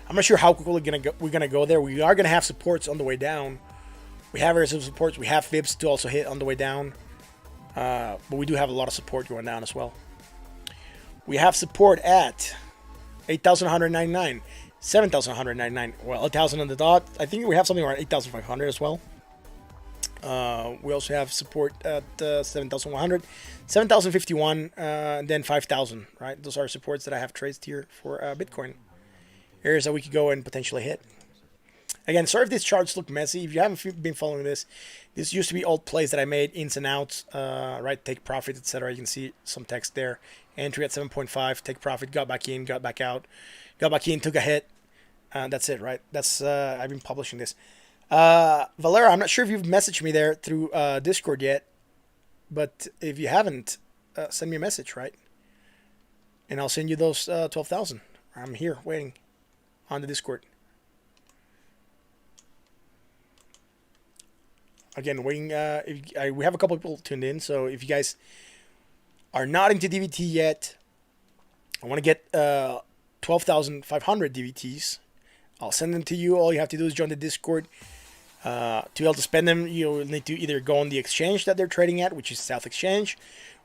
I'm not sure how quickly we're gonna go there. We are gonna have supports on the way down. We have areas of supports. We have fibs to also hit on the way down. But we do have a lot of support going down as well. We have support at 8,199, 7,199. Well, 1,000 on the dot. I think we have something around 8,500 as well. We also have support at 7,100, 7,051, and then 5,000. Right, those are supports that I have traced here for Bitcoin. Areas that we could go and potentially hit. Again, sorry if these charts look messy. If you haven't been following this used to be old plays that I made, ins and outs, right? Take profit, etc. You can see some text there. Entry at 7.5, take profit, got back in, got back out, got back in, took a hit. That's it, right? That's I've been publishing this. Valera, I'm not sure if you've messaged me there through Discord yet, but if you haven't, send me a message, right? And I'll send you those 12,000. I'm here waiting on the Discord. Again, waiting. We have a couple people tuned in, so if you guys are not into DVT yet, I want to get 12,500 DVTs. I'll send them to you. All you have to do is join the Discord. To be able to spend them, you'll need to either go on the exchange that they're trading at, which is South Exchange,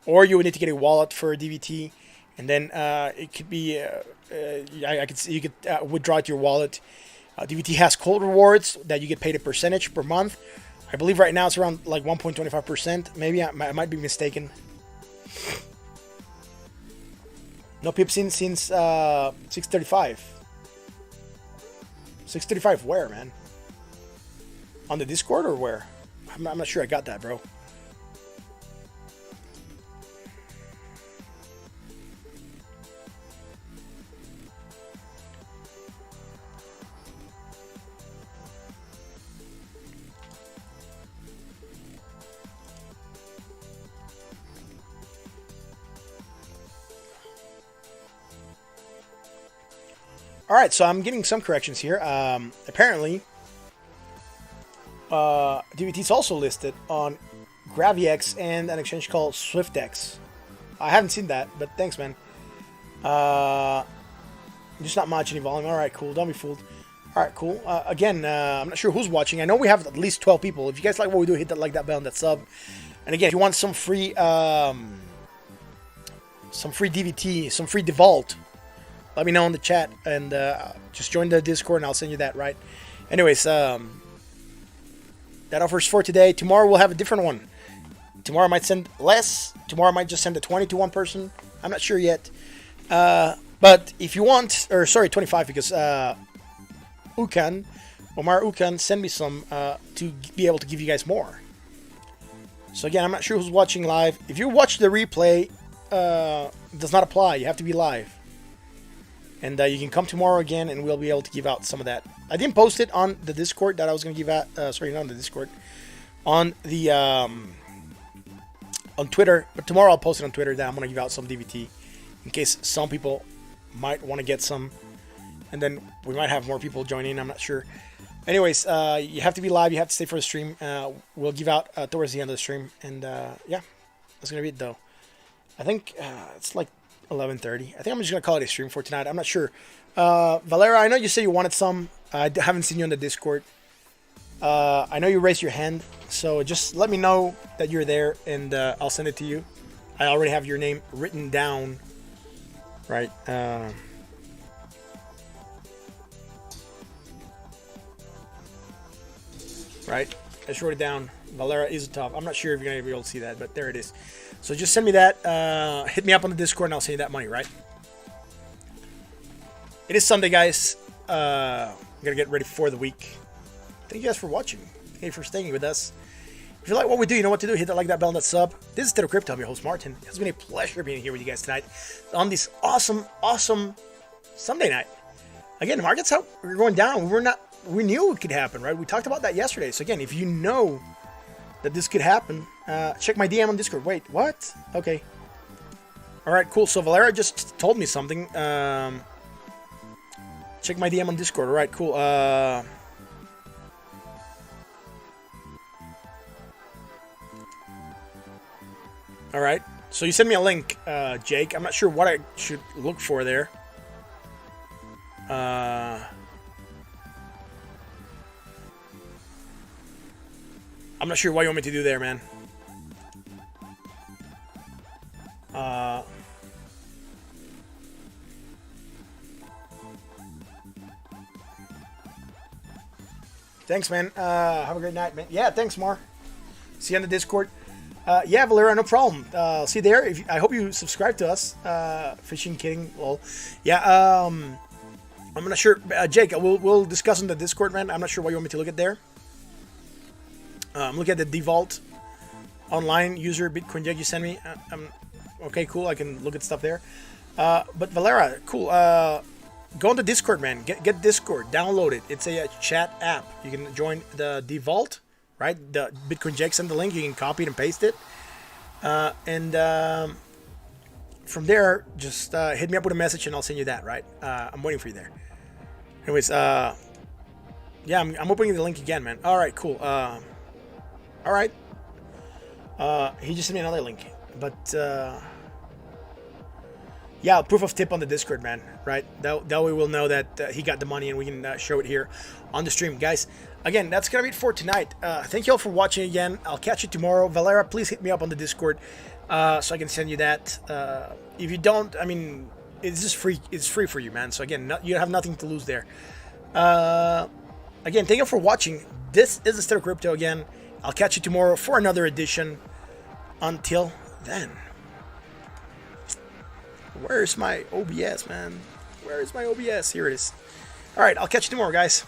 or you would need to get a wallet for a DVT, and then it could be I could see you could withdraw it to your wallet. DVT has cold rewards that you get paid a percentage per month. I believe right now it's around like 1.25%. Maybe I might be mistaken. No pips since 6:35. 6:35 where, man? On the Discord or where? I'm not sure I got that, bro. Alright, so I'm getting some corrections here. Apparently, DVT is also listed on GraviX and an exchange called SwiftX. I haven't seen that, but thanks, man. Just not much any volume. Alright, cool. Don't be fooled. Alright, cool. Again, I'm not sure who's watching. I know we have at least 12 people. If you guys like what we do, hit that like, that bell, and that sub. And again, if you want some free DVT, some free Devault, let me know in the chat, and just join the Discord, and I'll send you that, right? Anyways, that offers for today. Tomorrow we'll have a different one. Tomorrow I might send less. Tomorrow I might just send a 20 to one person. I'm not sure yet. But if you want, or sorry, 25, because Omar Ukan, send me some to be able to give you guys more. So again, I'm not sure who's watching live. If you watch the replay, it does not apply. You have to be live. And you can come tomorrow again, and we'll be able to give out some of that. I didn't post it on the Discord that I was going to give out. Sorry, not on the Discord. On the on Twitter. But tomorrow I'll post it on Twitter that I'm going to give out some DVT in case some people might want to get some. And then we might have more people join in. I'm not sure. Anyways, you have to be live. You have to stay for the stream. We'll give out towards the end of the stream. And yeah, that's going to be it, though. I think it's like 11:30. I think I'm just gonna call it a stream for tonight. I'm not sure. Valera, I know you said you wanted some. I haven't seen you on the Discord. I know you raised your hand, so just let me know that you're there, and I'll send it to you. I already have your name written down. Right. Right. I just wrote it down. Valera Izotov. I'm not sure if you're gonna be able to see that, but there it is. So just send me that. Hit me up on the Discord, and I'll send you that money, right? It is Sunday, guys. I'm going to get ready for the week. Thank you guys for watching. Thank you for staying with us. If you like what we do, you know what to do. Hit that like, that bell, and that sub. This is Stellar Crypto. I'm your host, Martin. It's been a pleasure being here with you guys tonight on this awesome, awesome Sunday night. Again, the market's up. We're going down. We knew it could happen, right? We talked about that yesterday. So again, if you know that this could happen, check my DM on Discord. Wait, what? Okay. Alright, cool. So Valera just told me something. Check my DM on Discord. Alright, cool. Alright. So you sent me a link, Jake. I'm not sure what I should look for there. I'm not sure what you want me to do there, man. Thanks, man. Have a great night, man. Yeah, thanks, Mar. See you on the Discord. Yeah, Valera, no problem. See you there. I hope you subscribe to us. Fishing, kidding, lol. Yeah, I'm not sure. Jake, we'll discuss on the Discord, man. I'm not sure what you want me to look at there. Look at the Devault online user Bitcoin Jake you sent me. Okay, cool. I can look at stuff there. But Valera, cool. Go on the Discord, man. Get Discord. Download it. It's a chat app. You can join the Devault, right? The Bitcoin Jake sent the link. You can copy it and paste it. And from there, just hit me up with a message and I'll send you that, right? I'm waiting for you there. Anyways, yeah, I'm opening the link again, man. All right, cool. All right. He just sent me another link, but yeah, proof of tip on the Discord, man. Right? That way we'll know that he got the money and we can show it here on the stream, guys. Again, that's gonna be it for tonight. Thank you all for watching again. I'll catch you tomorrow. Valera, please hit me up on the Discord so I can send you that. If you don't, I mean, it's just free. It's free for you, man. So again, you have nothing to lose there. Again, thank you for watching. This is the State of Crypto again. I'll catch you tomorrow for another edition. Until then. Where's my OBS, man? Where is my OBS? Here it is. All right, I'll catch you tomorrow, guys.